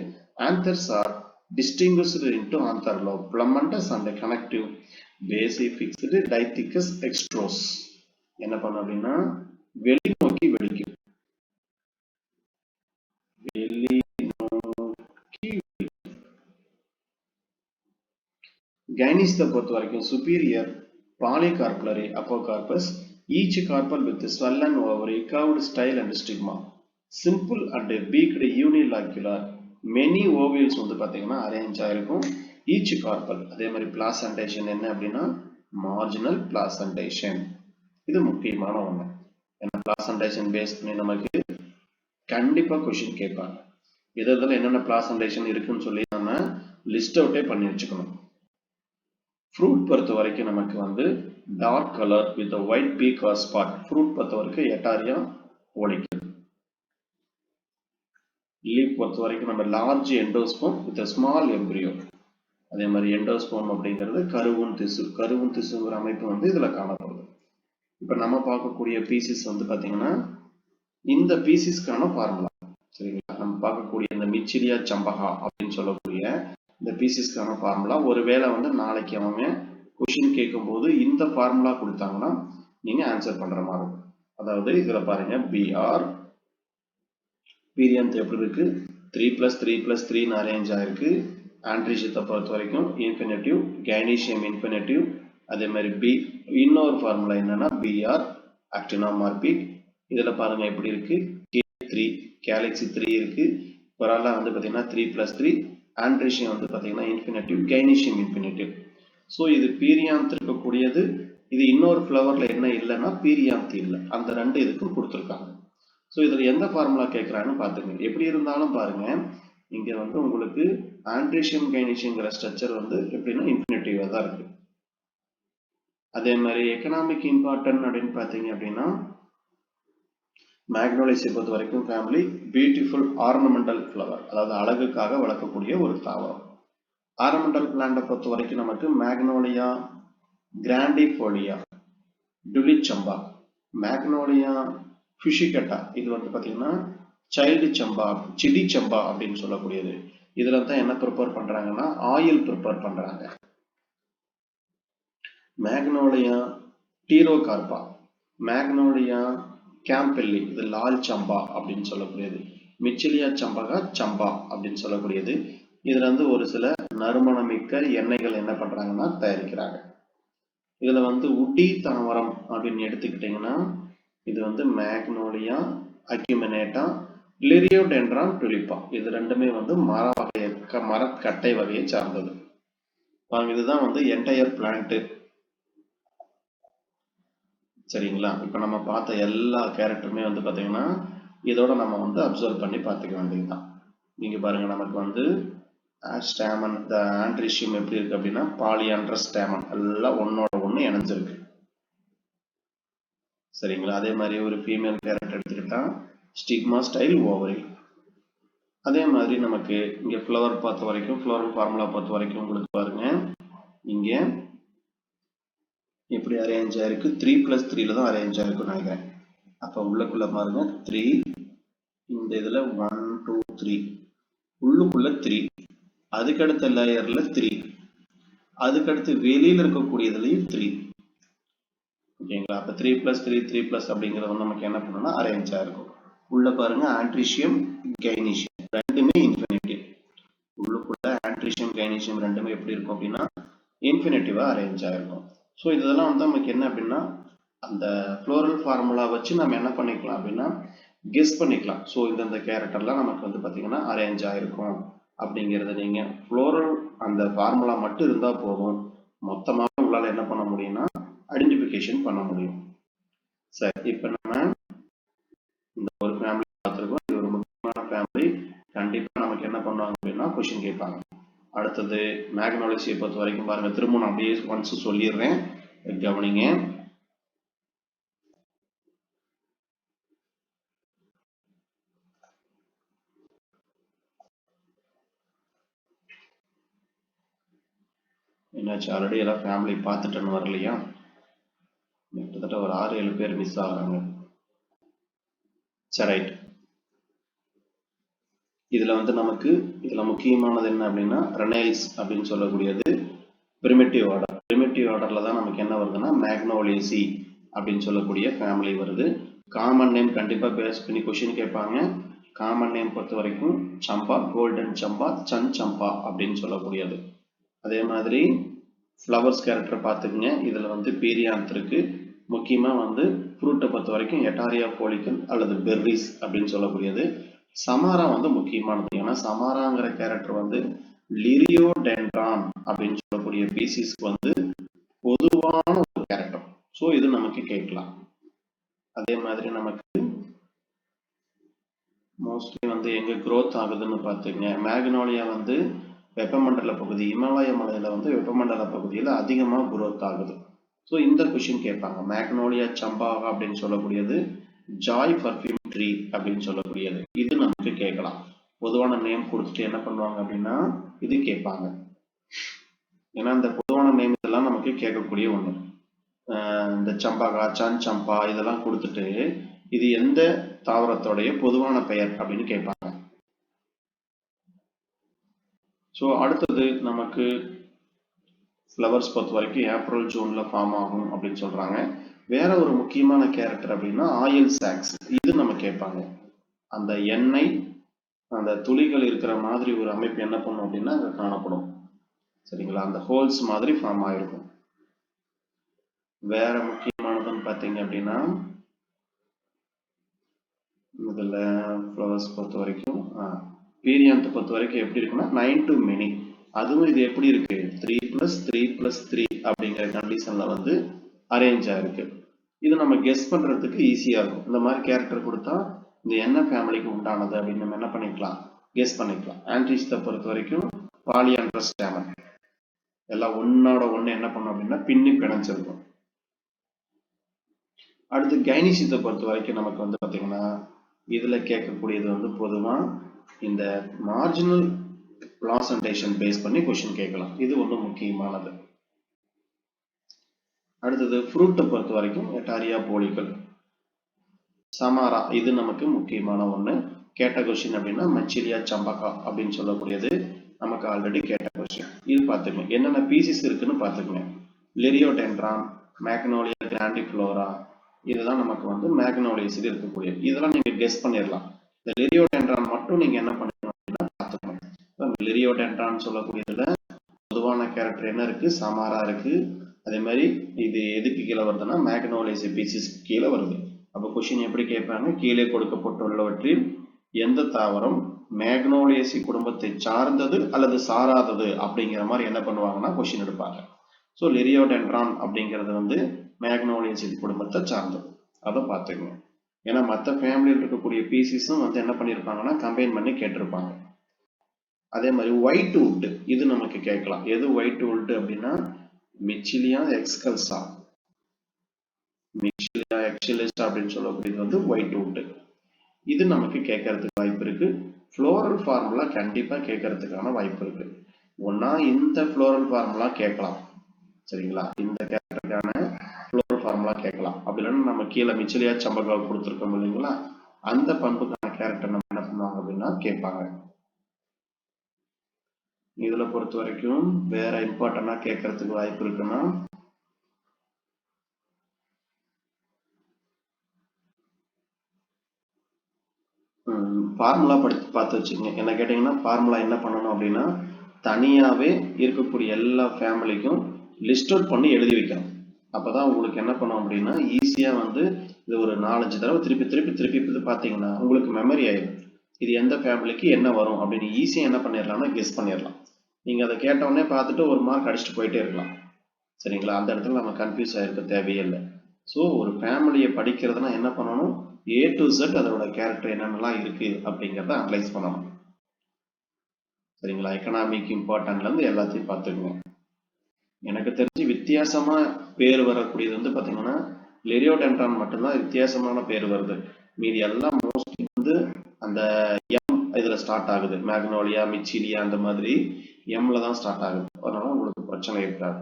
Anthers are distinguished into antherlobe, plumentous and connective, base fixed, dithecus extros. என்ன பண்ண அப்படின்னா வெளி நோக்கி வெடிக்கும், வெளி நோக்கி. கைனிஸத்தை பொறுத்த வரைக்கும் superior polycarpellary apocarpus, each carpel with swollen ovary, curved style and stigma, simple and beaked unilocular, many ovules வந்து பாத்தீங்கன்னா அரேஞ்ச் ஆயிருக்கும் each carpel. அதே மாதிரி பிளாசன்டேஷன் என்ன அப்படின்னா மார்ஜினல் பிளாசன்டேஷன். இது முக்கியமான ஒண்ணு, ஏன்னா பிளாசன்டேஷன் பேஸ் பண்ணி நமக்கு கண்டிப்பா கொஸ்டின் கேட்பாங்க. இதெல்லாம் என்னென்ன பிளாசன்டேஷன் இருக்குன்னு சொல்லி நம்ம லிஸ்ட் அவுட்டே பண்ணி வச்சுக்கணும். ஃப்ரூட் பொறுத்த வரைக்கும் நமக்கு வந்து dark colour with white peak or spot. Fruit பொறுத்த வரைக்கும் எட்டாரியா ஓடிக்குது. லீப் பொறுத்த வரைக்கும் நம்ம large endosperm with small embryo. அதே மாதிரி எண்டோஸ்போம் அப்படிங்கிறது கருவும் திசு. கருவும் திசுங்கிற அமைப்பு வந்து இதுல காணப்படுது. இப்ப நம்ம பார்க்கக்கூடிய பீசிஸ் வந்து பாத்தீங்கன்னா இந்த பீசிஸ்க்கான ஃபார்முலா, சரிங்களா? நம்ம பார்க்கக்கூடிய இந்த மிச்சிலியா சம்பகா அப்படின்னு சொல்லக்கூடிய இந்த பீசிஸ்க்கான ஃபார்முலா. ஒருவேளை வந்து நாளைக்கு அவங்க கொஸ்டின் கேட்கும் போது இந்த ஃபார்முலா கொடுத்தாங்கன்னா நீங்க ஆன்சர் பண்ற மாதிரி இருக்கும். அதாவது இதுல பாருங்க பிஆர் பீரியன்த் எப்படி இருக்கு, 3+3+3 அரேஞ்ச் ஆயிருக்கு. ஆண்ட்ரிஷியத்தை பொறுத்த வரைக்கும் இன்ஃபினிட்டிவ், கைனீசியம் இன்ஃபினிட்டிவ். அதே மாதிரி பி இன்னொரு ஃபார்முலா என்னன்னா பிஆர் ஆக்டினோமார்பிக். இதுல பாருங்க எப்படி இருக்கு, K3 கேலக்சி 3 இருக்கு. கொராலா வந்து பாத்தீங்கன்னா 3+3, ஆண்ட்ரிஷியம் வந்து பாத்தீங்கன்னா இன்ஃபினிட்டிவ், கைனீசியம் இன்ஃபினிட்டிவ். ஸோ இது பீரியாந்த் இருக்கக்கூடியது. இது இன்னொரு ஃப்ளவர்ல என்ன இல்லைன்னா பீரியாந்த் இல்லை, அந்த ரெண்டு இதுக்கும் கொடுத்துருக்காங்க. ஸோ இதில் எந்த ஃபார்முலா கேட்குறாங்கன்னு பார்த்துங்க. எப்படி இருந்தாலும் பாருங்க இங்கே வந்து உங்களுக்கு ஆண்ட்ரிஷியம் கைனீசியம்ங்கிற ஸ்ட்ரக்சர் வந்து எப்படின்னா இன்ஃபினிட்டிவாக தான் இருக்கு. அதே மாதிரி எக்கனாமிக் இம்பார்ட்டன்ட் அப்படின்னு பார்த்தீங்க அப்படின்னா மேக்னோலியஸை பொறுத்த வரைக்கும் ஃபேமிலி பியூட்டிஃபுல் ஆர்னமெண்டல் ஃப்ளவர், அதாவது அழகுக்காக வளர்க்கக்கூடிய ஒரு தாவரம். ஆர்னமெண்டல் பிளான்ட்டை பொறுத்த வரைக்கும் நமக்கு மேக்னோலியா கிராண்டிஃபோலியா, டுலிச்சம்பா, மேக்னோலியா ஃபிஷிகட்டா, இது வந்து பார்த்தீங்கன்னா சைல்டு சம்பா, சிடி சம்பா அப்படின்னு சொல்லக்கூடியது. இதுல தான் என்ன ப்ரிப்பேர் பண்றாங்கன்னா ஆயில் ப்ரிப்பேர் பண்றாங்க. மேக்னோலியா டீரோகார்பா, மேக்னோலியா கேம்பெல்லி, இது லால் சம்பா அப்படின்னு சொல்லக்கூடியது. மிச்சிலியா சம்பகா சம்பா அப்படின்னு சொல்லக்கூடியது. இதுல வந்து ஒரு சில நறுமணமிக்க எண்ணெய்கள் என்ன பண்றாங்கன்னா தயாரிக்கிறாங்க. இதுல வந்து உட்டி தாவரம் அப்படின்னு எடுத்துக்கிட்டீங்கன்னா இது வந்து மேக்னோலியா அக்யூமினேட்டா, லிரியோடென்ட்ரான் டுலிப்பா, இது ரெண்டுமே வந்து மரக்கட்டை வகையை சார்ந்தது. இதுதான் வந்து என்டையர் பிளான்ட். சரிங்களா? இப்ப நம்ம பார்த்த எல்லா கேரக்டருமே வந்து பாத்தீங்கன்னா இதோட நம்ம வந்து அப்சர்வ் பண்ணி பார்த்துக்க வேண்டியதுதான். நீங்க பாருங்க, நமக்கு வந்து ஸ்டாமன், இந்த ஆண்ட்ரிஷியம் எப்படி இருக்கு அப்படின்னா பாலியாண்ட்ரஸ் ஸ்டாமன் எல்லாம் ஒன்னோட ஒண்ணு இணைஞ்சிருக்கு. சரிங்களா? அதே மாதிரி ஒரு ஃபீமேல் கேரக்டர் எடுத்துக்கிட்டா ஸ்டிக்மா ஸ்டைல் ஓவரி. அதே மாதிரி நமக்கு இங்க ஃப்ளவர் பார்த்த வரைக்கும், ஃப்ளோரல் ஃபார்முலா பார்த்த வரைக்கும் உங்களுக்கு பாருங்க இங்க எப்படி அரேஞ்ச் ஆயிருக்கு, 3+3 தான் அரேஞ்ச் ஆயிருக்குன்னு நினைக்கிறேன். அப்ப உள்ளுக்குள்ள பாருங்க 3, இந்த இதுல 1 2 3, உள்ளுக்குள்ள 3, அதுக்கடுத்த லேயர்ல 3, அதுக்கடுத்து வெளியில இருக்கக்கூடியதுலயும் 3. ஓகேங்களா? அப்ப 3+3 3+ அப்படிங்கிறது வந்து நமக்கு என்ன பண்ணணும்னா அரேஞ்ச் ஆயிருக்கும். உள்ள பாருங்க ஆண்ட்ரிஷியம் கைனீஷியம் ரெண்டுமே இன்ஃபினிட்டிவ். உள்ளுக்குள்ள ஆண்ட்ரிஷியம் கைனீஷியம் ரெண்டுமே எப்படி இருக்கும் அப்படின்னா இன்ஃபினிட்டிவா அரேஞ்ச் ஆயிருக்கும். ஸோ இதெல்லாம் வந்து நமக்கு என்ன அப்படின்னா அந்த ஃப்ளோரல் ஃபார்முலா வச்சு நம்ம என்ன பண்ணிக்கலாம் அப்படின்னா கெஸ் பண்ணிக்கலாம். ஸோ இந்த கேரக்டர்லாம் நமக்கு வந்து பார்த்தீங்கன்னா அரேஞ்ச் ஆயிருக்கும் அப்படிங்கிறத நீங்க ஃப்ளோரல் அந்த ஃபார்முலா மட்டும் இருந்தா போதும், மொத்தமாக உங்களால் என்ன பண்ண முடியும்னா ஐடென்டிஃபிகேஷன் பண்ண முடியும். சரி, இப்போ நம்ம இந்த ஒரு ஃபேமிலி பார்த்துருக்கோம். இது ஒரு முக்கியமான ஃபேமிலி. கண்டிப்பாக நமக்கு என்ன பண்ணுவாங்க அப்படின்னா கொஸ்டின் கேட்பாங்க. அடுத்தது மேக்னாலஜியை பொறுத்த வரைக்கும் பாருங்க, திரும்ப நான் அப்படியே ஒன்ஸ் சொல்லிடுறேன், கவனிங்க. என்னாச்சு, ஆல்ரெடி எல்லாம் ஃபேமிலி பார்த்துட்டேன்னு வரலையா? கிட்டத்தட்ட ஒரு 6-7 பேர் மிஸ் ஆகுறாங்க. சரி, ரைட். இதுல வந்து நமக்கு இதுல முக்கியமானது என்ன அப்படின்னா ரெனைல்ஸ் அப்படின்னு சொல்லக்கூடியது பிரிமிட்டிவ் ஆர்டர். பிரிமிட்டிவ் ஆர்டர்ல தான் நமக்கு என்ன வருதுன்னா மேக்னோலியசி அப்படின்னு சொல்லக்கூடிய ஃபேமிலி வருது. காமன் நேம் கண்டிப்பா பேஸ் பண்ணி கொஸ்டின் கேட்பாங்க. காமன் நேம் பொறுத்த வரைக்கும் சம்பா, கோல்டன் சம்பா, சன் சம்பா அப்படின்னு சொல்லக்கூடியது. அதே மாதிரி ஃப்ளவர்ஸ் கேரக்டர் பார்த்துக்குங்க. இதுல வந்து பீரியாந்த் இருக்கு. முக்கியமா வந்து ஃப்ரூட்டை பொறுத்த வரைக்கும் எட்டாரியா போலிக்கல் அல்லது பெர்ரிஸ் அப்படின்னு சொல்லக்கூடியது. சமாரா வந்து முக்கியமானது. ஏன்னா சமாராங்கிற கேரக்டர் வந்து லிரியோடென்ட்ரான் அப்படின்னு சொல்லக்கூடிய பீசிஸ்க்கு வந்து பொதுவான ஒரு கேரக்டர். ஸோ இது நமக்கு கேட்கலாம். அதே மாதிரி நமக்கு மோஸ்ட்லி வந்து எங்க க்ரோத் ஆகுதுன்னு பார்த்துங்க, மேக்னோலியா வந்து வெப்பமண்டல பகுதி, இமாலய மலையில வந்து வெப்பமண்டல பகுதியில் அதிகமாக குரோத் ஆகுது. ஸோ இந்த கொஸ்டின் கேட்பாங்க. மேக்னோலியா சம்பா அப்படின்னு சொல்லக்கூடியது ஜாய் பர்ஃப்யூம் ட்ரீ அப்படின்னு சொல்லக்கூடியது. இது நமக்கு கேட்கலாம். பொதுவான நேம் கொடுத்துட்டு என்ன பண்ணுவாங்க அப்படின்னா இது கேட்பாங்க. ஏன்னா இந்த பொதுவான நேம் இதெல்லாம் நமக்கு கேட்கக்கூடிய ஒண்ணு. இந்த சம்பகா, சன் சம்பா இதெல்லாம் கொடுத்துட்டு இது எந்த தாவரத்தோடைய பொதுவான பெயர் அப்படின்னு கேட்பாங்க. ஸோ அடுத்தது நமக்கு ஃப்ளவர்ஸ் பொறுத்த வரைக்கும் ஏப்ரல் ஜூன்ல ஃபார்ம் ஆகும் அப்படின்னு சொல்றாங்க. வேற ஒரு முக்கியமான கேரக்டர் அப்படின்னா ஆயில் சாக்ஸ். இது நம்ம கேட்பாங்க. அந்த எண்ணெய் அந்த துளிகள் இருக்கிற மாதிரி ஒரு அமைப்பு என்ன பண்ணும் அப்படின்னா அங்க காணப்படும். சரிங்களா? அந்த ஹோல்ஸ் மாதிரி ஃபார்ம் ஆயிருக்கும். வேற முக்கியமானதுன்னு பார்த்தீங்க அப்படின்னா இதுல ஃப்ளவர்ஸ் பொறுத்த வரைக்கும் பீரியாந்த் பொறுத்த வரைக்கும் எப்படி இருக்குன்னா 9 to many. அதுவும் இது எப்படி இருக்கு 3+3+3 அப்படிங்கிற கண்டிஷன்ல வந்து அரேஞ்ச் ஆயிருக்கு. இது நம்ம கெஸ் பண்றதுக்கு ஈஸியா இருக்கும். இந்த மாதிரி கேரக்டர் கொடுத்தா இந்த என்ன ஃபேமிலிக்கு உண்டானது அப்படின்னு நம்ம என்ன பண்ணிக்கலாம், கெஸ் பண்ணிக்கலாம். ஆண்ட்ரிஸை பொறுத்த வரைக்கும் பாலியாண்ட்ரஸ் ஸ்டாமன் எல்லாம் ஒன்னோட ஒண்ணு என்ன பண்ணும் அப்படின்னா பின்னி பிணைச்சிருக்கும். அடுத்து கைனிசியத்தை பொறுத்த வரைக்கும் நமக்கு வந்து பாத்தீங்கன்னா இதுல கேட்கக்கூடியது வந்து பொதுவா இந்த மார்ஜினல் பிளாசன்டேஷன் பேஸ் பண்ணி கொஸ்டின் கேட்கலாம். இது ஒண்ணு முக்கியமானது. அடுத்தது ஃப்ரூட்டை பொறுத்த வரைக்கும் எட்டாரியா போலிக்கல், சமாரா இது நமக்கு முக்கியமான ஒண்ணு. கேட்ட கொஸ்டின் அப்படின்னா மெச்சிலியா சம்பகா அப்படின்னு சொல்லக்கூடியது நமக்கு ஆல்ரெடி கேட்ட கொஸ்டின். இது பார்த்துக்கணும் என்னென்ன பீசிஸ் இருக்குன்னு பார்த்துக்கணும். லிரியோடென்ட்ரான், மேக்னோலியா கிராண்டிஃப்ளோரா, இதுதான் நமக்கு வந்து மேக்னோலியஸில் இருக்கக்கூடிய. இதெல்லாம் நீங்க கெஸ் பண்ணிடலாம். இந்த லிரியோடென்ட்ரான் மட்டும் நீங்க என்ன பண்ணணும் அப்படின்னா பார்த்துக்கணும். லிரியோடென்ட்ரான் சொல்லக்கூடியதுல பொதுவான கேரக்டர் என்ன இருக்கு? சமாரா இருக்கு. அதே மாதிரி இது எதுக்கு கீழே வருதுன்னா மேக்னோலியசி பீசிஸ் கீழே வருது. அப்போ கொஸ்டின் எப்படி கேட்பாங்க? கீழே கொடுக்கப்பட்டுள்ளவற்றில் எந்த தாவரம் மேக்னோலியசி குடும்பத்தை சார்ந்தது அல்லது சாராதது அப்படிங்கிற மாதிரி என்ன பண்ணுவாங்கன்னா கொஸ்டின் எடுப்பாங்க. ஸோ லிரியோடென்ட்ரான் அப்படிங்கிறது வந்து மேக்னோலியசி குடும்பத்தை சார்ந்தது. அதை பார்த்துக்கணும். ஏன்னா மற்ற ஃபேமிலியில் இருக்கக்கூடிய பீசிஸும் வந்து என்ன பண்ணியிருப்பாங்கன்னா கம்பைன் பண்ணி கேட்டிருப்பாங்க. அதே மாதிரி ஒயிட் வுட், இது நமக்கு கேட்கலாம். எது ஒயிட் வுட் அப்படின்னா மிச்சிலியா எக்ஸ்கல்சா, மிச்சிலியா எக்ஸிலிஸ்டா அப்படின்னு சொல்லக்கூடியது வந்து ஒயிட் வுட். இது நமக்கு கேட்கறதுக்கு வாய்ப்பு இருக்கு. ஃப்ளோரல் ஃபார்முலா கண்டிப்பா கேட்கறதுக்கான வாய்ப்பு இருக்கு. ஒன்னா இந்த ஃப்ளோரல் ஃபார்முலா கேட்கலாம், சரிங்களா? இந்த கேரக்டருக்கான ஃப்ளோரல் ஃபார்முலா கேட்கலாம். அப்படி இல்லைன்னா நம்ம கீழே மிச்சிலியா சம்பகா கொடுத்துருக்கோம் இல்லைங்களா, அந்த பண்புக்கான கேரக்டர் நம்ம என்ன பண்ணுவாங்க அப்படின்னா கேட்பாங்க. இதுல பொறுத்த வரைக்கும் வேற இம்பார்ட்டண்டா கேட்கறதுக்கு வாய்ப்பு இருக்குன்னா ஃபார்முலா பார்த்து வச்சுக்கோங்க. என்ன கேட்டீங்கன்னா ஃபார்முலா என்ன பண்ணணும் அப்படின்னா தனியாவே இருக்கக்கூடிய எல்லா ஃபேமிலிக்கும் லிஸ்ட் அவுட் பண்ணி எழுதி வைக்கணும். அப்பதான் உங்களுக்கு என்ன பண்ணும் அப்படின்னா ஈஸியா வந்து இது ஒரு 4-5 தடவை திருப்பி திருப்பி திருப்பி பார்த்தீங்கன்னா உங்களுக்கு மெமரி ஆயிடும். இது எந்த ஃபேமிலிக்கு என்ன வரும் அப்படின்னு ஈஸியா என்ன பண்ணிடலாம்னா கெஸ் பண்ணிடலாம். நீங்க அதை கேட்டவுடனே பார்த்துட்டு ஒரு மார்க் அடிச்சுட்டு போயிட்டே இருக்கலாம், சரிங்களா? அந்த இடத்துல நம்ம கன்ஃபியூஸ் ஆயிருக்க தேவையில்லை. ஸோ ஒரு ஃபேமிலியை படிக்கிறதுனா என்ன பண்ணணும்? A to Z அதோட கேரக்டர் என்னென்னலாம் இருக்கு அப்படிங்கிறத அனலைஸ் பண்ணணும், சரிங்களா? எக்கனாமிக் இம்பார்ட்டன்ட்ல இருந்து எல்லாத்தையும் பார்த்துக்கணும். எனக்கு தெரிஞ்சு வித்தியாசமா பேர் வரக்கூடியது வந்து பாத்தீங்கன்னா லிரியோடென்ட்ரான் மட்டும்தான் வித்தியாசமான பேர் வருது. மீதி எல்லாம் மோஸ்ட்லி வந்து அந்த எம் இதுல ஸ்டார்ட் ஆகுது. மேக்னோலியா, மிச்சிலியா அந்த மாதிரி எம்ல தான் ஸ்டார்ட் ஆகுது. அதனால உங்களுக்கு பிரச்சனை இருக்காது.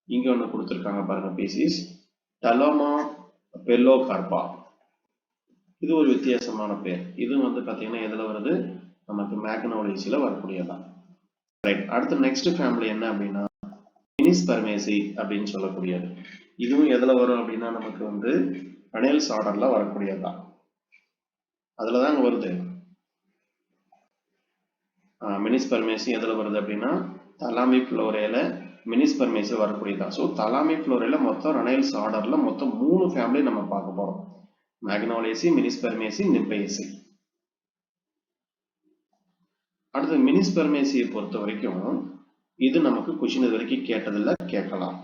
இங்க ஒண்ணு கொடுத்துருக்காங்க பாருங்க பீசிஸ் டலோமா பெல்லோகார்பா. இது ஒரு வித்தியாசமான பேர். இது வந்து பாத்தீங்கன்னா எதுல வருது? நமக்கு மேக்னோலியாஸ்ல வரக்கூடியதான். ரைட். அடுத்து நெக்ஸ்ட் ஃபேமிலி என்ன அப்படின்னா மினிஸ்பெர்மேசி அப்படின்னு சொல்லக்கூடியது. இதுவும் எதுல வரும் அப்படின்னா நமக்கு வந்து அனேல்ஸ் ஆர்டர்ல வரக்கூடியதான். அதுலதாங்க வருது. மினிஸ்பெர்மேசி எதுல வருது அப்படின்னா தலாமி ஃப்ளோரேல மினிஸ்பெர்மேசி வரக்கூடியதான். ஸோ தலாமி ஃப்ளோரேல மொத்தம் அனேல்ஸ் ஆர்டர்ல மொத்தம் 3 ஃபேமிலி நம்ம பார்க்க போறோம். மேக்னோலியேசி, மினிஸ்பெர்மேசி, நிம்பேசி. அடுத்து மினிஸ்பெர்மேசியை பொறுத்த வரைக்கும் இது நமக்கு கொஸ்டின் இது வரைக்கும் கேட்டதில்ல, கேட்கலாம்.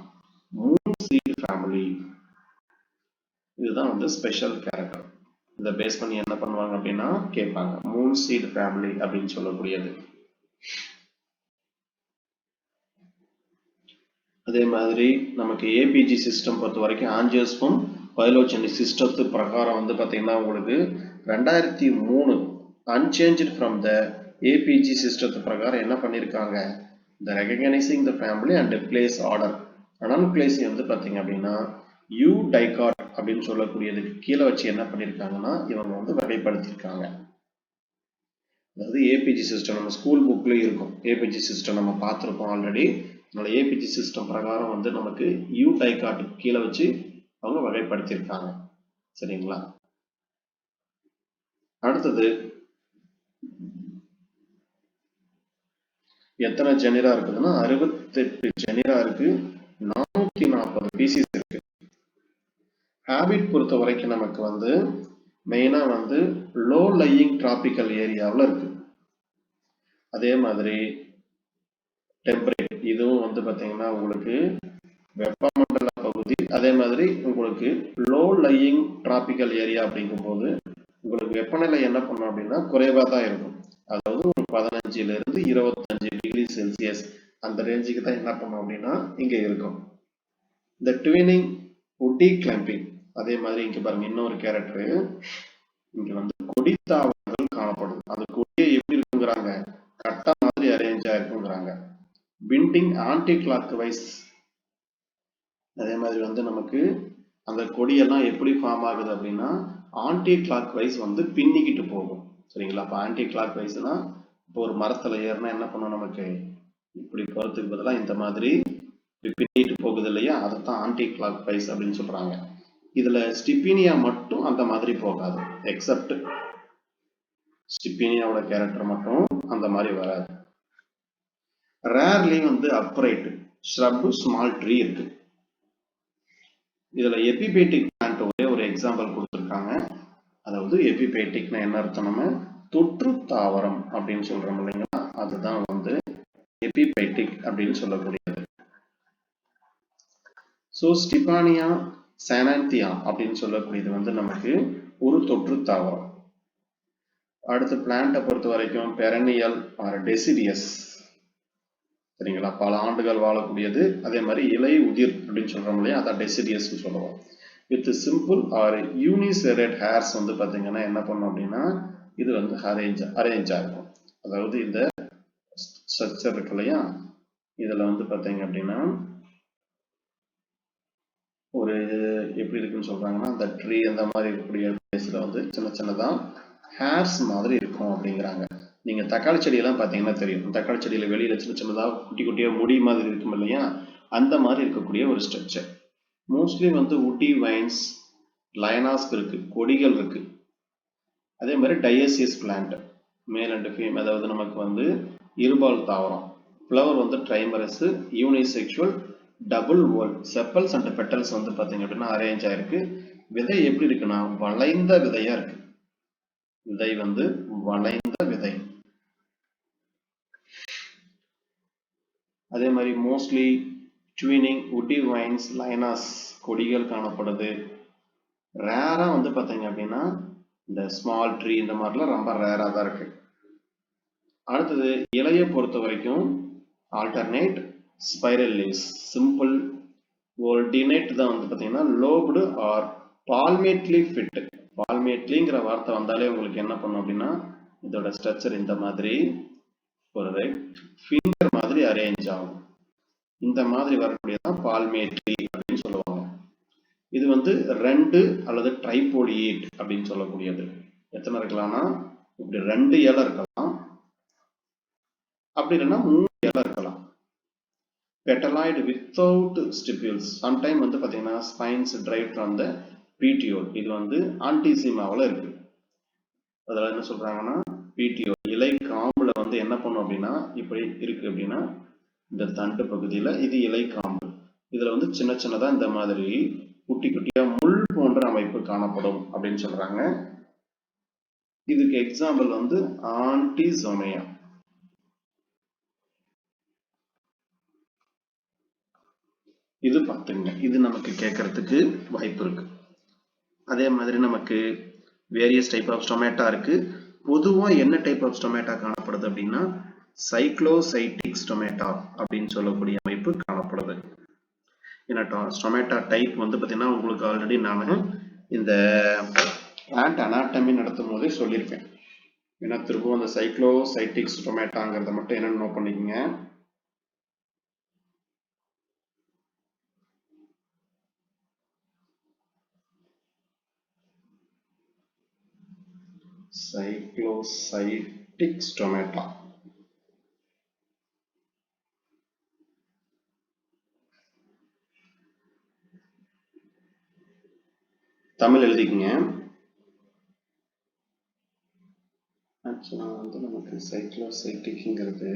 மூன் சீட் ஃபேமிலி, இதுதான் வந்து ஸ்பெஷல் கேரக்டர். இதை பேஸ் பண்ணி என்ன பண்ணுவாங்க அப்படின்னா கேட்பாங்க. மூன் சீட் ஃபேமிலி அப்படின்னு சொல்லக்கூடியது. அதே மாதிரி நமக்கு ஏபிஜி சிஸ்டம் பொறுத்த வரைக்கும் ஆஞ்சியோஸ்பம் பைலோஜெனிக் சிஸ்டத்து பிரகாரம் வந்து பார்த்தீங்கன்னா உங்களுக்கு 2003 அன்சேஞ்ச்டு ஃப்ரம் த ஏபிஜி சிஸ்டத்து பிரகாரம் என்ன பண்ணியிருக்காங்க? இந்த recognizing the family and place order unplacing வந்து பார்த்தீங்க அப்படின்னா யூ டைகார்ட் அப்படின்னு சொல்லக்கூடியதுக்கு கீழே வச்சு என்ன பண்ணியிருக்காங்கன்னா இவங்க வந்து வகைப்படுத்தியிருக்காங்க. அதாவது ஏபிஜி சிஸ்டம் நம்ம ஸ்கூல் புக்லேயும் இருக்கும். ஏபிஜி சிஸ்டம் நம்ம பார்த்துருப்போம் ஆல்ரெடி. அதனால ஏபிஜி சிஸ்டம் பிரகாரம் வந்து நமக்கு யூ டைகார்ட்டுக்கு கீழே வச்சு அவங்க வகைப்படுத்தியிருக்காங்க, சரிங்களா? அடுத்தது எத்தனை ஜெனிரா இருக்குதுன்னா 68 ஜெனிரா இருக்கு, 440 பீசிஸ் இருக்கு. ஹேபிட் பொறுத்த வரைக்கும் நமக்கு வந்து மெயினா வந்து லோ லையிங் டிராபிக்கல் ஏரியாவில் இருக்கு. அதே மாதிரி டெம்பரேட், இதுவும் வந்து பாத்தீங்கன்னா உங்களுக்கு வெப்பமண்டல பகுதி. அதே மாதிரி உங்களுக்கு லோ லையிங் டிராபிக்கல் ஏரியா அப்படிங்கும் போது உங்களுக்கு வெப்பநிலை என்ன பண்ணும் அப்படின்னா குறைவா தான் இருக்கும். அதாவது ஒரு 15 இருந்து 25 டிகிரி செல்சியஸ் அந்த ரேஞ்சுக்கு தான் என்ன பண்ணும் அப்படின்னா இங்க இருக்கும். இந்த ட்வினிங் உட்டி கிளம்பிங், அதே மாதிரி இங்க பாருங்க இன்னொரு கேரக்டர். இங்க வந்து கொடி தாவரங்கள் காணப்படும். அந்த கொடியை எப்படி இருக்குங்கிறாங்க? கட்ட மாதிரி அரேஞ்ச் ஆயிருக்குங்கிறாங்க. Binding anticlockwise. அதே மாதிரி வந்து நமக்கு அந்த கொடியெல்லாம் எப்படி ஃபார்ம் ஆகுது அப்படின்னா ஆன்டி கிளாக் வைஸ் வந்து பின்னிக்கிட்டு போகும். சரிங்களா? அப்போ ஆன்டி கிளாக் வைஸ்னா இப்போ ஒரு மரத்துல ஏறினா என்ன பண்ணும், நமக்கு இப்படி போறதுக்கு பதிலாக இந்த மாதிரி பின்னிட்டு போகுது இல்லையா, அதைத்தான் ஆன்டி கிளாக் வைஸ் அப்படின்னு சொல்றாங்க. இதுல ஸ்டிபீனியா மட்டும் அந்த மாதிரி போகாது, எக்ஸப்ட் ஸ்டிபீனியாவோட கேரக்டர் மட்டும் அந்த மாதிரி வராது. ரேர்லி வந்து அப்ரைட் ஸ்ரப் ஸ்மால் ட்ரீ இருக்கு. இதுல எபிபேட்டிக் பிளான்ட் ஒரே ஒரு எக்ஸாம்பிள் கொடுத்துருக்காங்க. அதாவது எபிபேட்டிக்னா என்ன அர்த்தம்னா தொற்று தாவரம் அப்படின்னு சொல்றோம் இல்லைங்களா, அதுதான் வந்து எபிபேட்டிக் அப்படின்னு சொல்லக்கூடியது. ஸோ ஸ்டிபானியா சானாந்தியா அப்படின்னு சொல்லக்கூடியது வந்து நமக்கு ஒரு தொற்று தாவரம். அடுத்த பிளான்ட்டை பொறுத்த வரைக்கும் பெரனியல் ஆர் டெசிடியஸ், சரிங்களா, பல ஆண்டுகள் வாழக்கூடியது. அதே மாதிரி இலை உதிர் அப்படின்னு சொல்றோம் இல்லையா, அதான் டெசிடியஸ் சொல்லுவோம். வித் சிம்பிள் ஆர் யூனிசெரட் ஹேர்ஸ் வந்து பாத்தீங்கன்னா என்ன பண்ணும் அப்படின்னா இது வந்து அரேஞ்ச் ஆகும். அதாவது இந்த ஸ்ட்ரக்சர் இருக்கு இல்லையா, இதுல வந்து பாத்தீங்க அப்படின்னா ஒரு எப்படி இருக்குன்னு சொல்றாங்கன்னா, அந்த ட்ரீ அந்த மாதிரி இருக்கக்கூடிய பிளேஸ்ல வந்து சின்ன சின்னதா ஹேர்ஸ் மாதிரி இருக்கும் அப்படிங்கிறாங்க. நீங்க தக்காளி செடியெல்லாம் பாத்தீங்கன்னா தெரியும், தக்காளி செடியில வெளியில சின்ன சின்னதா குட்டி குட்டியா முடி மாதிரி இருக்கும் இல்லையா, அந்த மாதிரி இருக்கக்கூடிய ஒரு ஸ்ட்ரக்சர். மோஸ்ட்லி வந்து உட்டி வைன்ஸ் லயனாஸ்க் இருக்கு, கொடிகள் இருக்கு. அதே மாதிரி dioecious plant male and female, அதாவது நமக்கு வந்து இருபால் தாவரம். ஃப்ளவர் வந்து trimerous, unisexual, double whorl, sepals and petals வந்து பாத்தீங்க அப்படின்னா அரேஞ்ச் ஆயிருக்கு. விதை எப்படி இருக்குன்னா வளைந்த விதையா இருக்கு. விதை வந்து வளைந்த விதை. அதே மாதிரி மோஸ்ட்லி ட்வினிங் உட்டி வைன்ஸ் லைனாஸ் கொடிகள் காணப்படுது. ரேரா வந்து பாத்தீங்க அப்படின்னா இந்த ஸ்மால் ட்ரீ இந்த மாதிரிலாம் ரொம்ப ரேரா தான் இருக்கு. அடுத்தது இலையை பொறுத்த வரைக்கும் ஆல்டர்னேட் ஸ்பைரல் லீவ்ஸ், சிம்பிள் ஓல்டினேட் தான் வந்து பாத்தீங்கன்னா லோப்டு ஆர் பால்மேட்லி ஃபிட். பால்மேட்லிங்கிற வார்த்தை வந்தாலே உங்களுக்கு என்ன பண்ணும் அப்படின்னா இதோட ஸ்ட்ரக்சர் இந்த மாதிரி ஒரு ஃபிங்கர் மாதிரி அரேஞ்ச் ஆகும். இந்த மாதிரி வரக்கூடியதான் பால்மேட்லி அப்படின்னு சொல்லுவாங்க. இது வந்து ரெண்டு அல்லது ட்ரைபோலியேட் அப்படின்னு சொல்லக்கூடியது. எத்தனை இருக்கலாம்னா இப்படி 2 இலை இருக்கலாம், அப்படி இல்லைன்னா 3 இலை இருக்கலாம். பெட்டலாய்டு வித்தவுட் ஸ்டிபியூல்ஸ். சம்டைம் வந்து பாத்தீங்கன்னா spines drive from the petiole. இது வந்து ஆன்டிசிமாவில் இருக்கு. அதெல்லாம் என்ன சொல்றாங்கன்னா பீட்டியோல் இலை காம்புல வந்து என்ன பண்ணும் அப்படின்னா இப்படி இருக்கு அப்படின்னா இந்த தண்டு பகுதியில இது இலை காம்பு. இதுல வந்து சின்ன சின்னதா இந்த மாதிரி குட்டி குட்டியா முள் போன்ற அமைப்பு காணப்படும் அப்படின்னு சொல்றாங்க. இதுக்கு எக்ஸாம்பிள் வந்து ஆன்டிசோமியா. இது பார்த்துங்க, இது நமக்கு கேட்கறதுக்கு வாய்ப்பு இருக்கு. அதே மாதிரி நமக்கு வேரியஸ் டைப் ஆஃப் ஸ்டொமேட்டா இருக்கு. பொதுவா என்ன டைப் ஆஃப் ஸ்டொமேட்டா காணப்படுது அப்படின்னா சைக்ளோசைட்டிக் ஸ்டொமேட்டா அப்படின்னு சொல்லக்கூடிய அமைப்பு காணப்படுது. ஏன்னா ஸ்டொமேட்டா டைப் வந்து பார்த்தீங்கன்னா உங்களுக்கு ஆல்ரெடி நான் இந்த பிளான்ட் அனாட்டமி நடத்தும் போதே சொல்லியிருக்கேன். ஏன்னா திரும்பவும் அந்த சைக்ளோசைட்டிக் ஸ்டொமேட்டாங்கிறத மட்டும் என்னன்னு நோட் பண்ணிக்கோங்க. சைக்ளோசைட்டிக் ஸ்டொமேட்டா. தமிழ் எழுதிக்கங்க. ஆக்சுவலா வந்து நமக்கு சைக்ளோசைட்டிக்ங்கிறது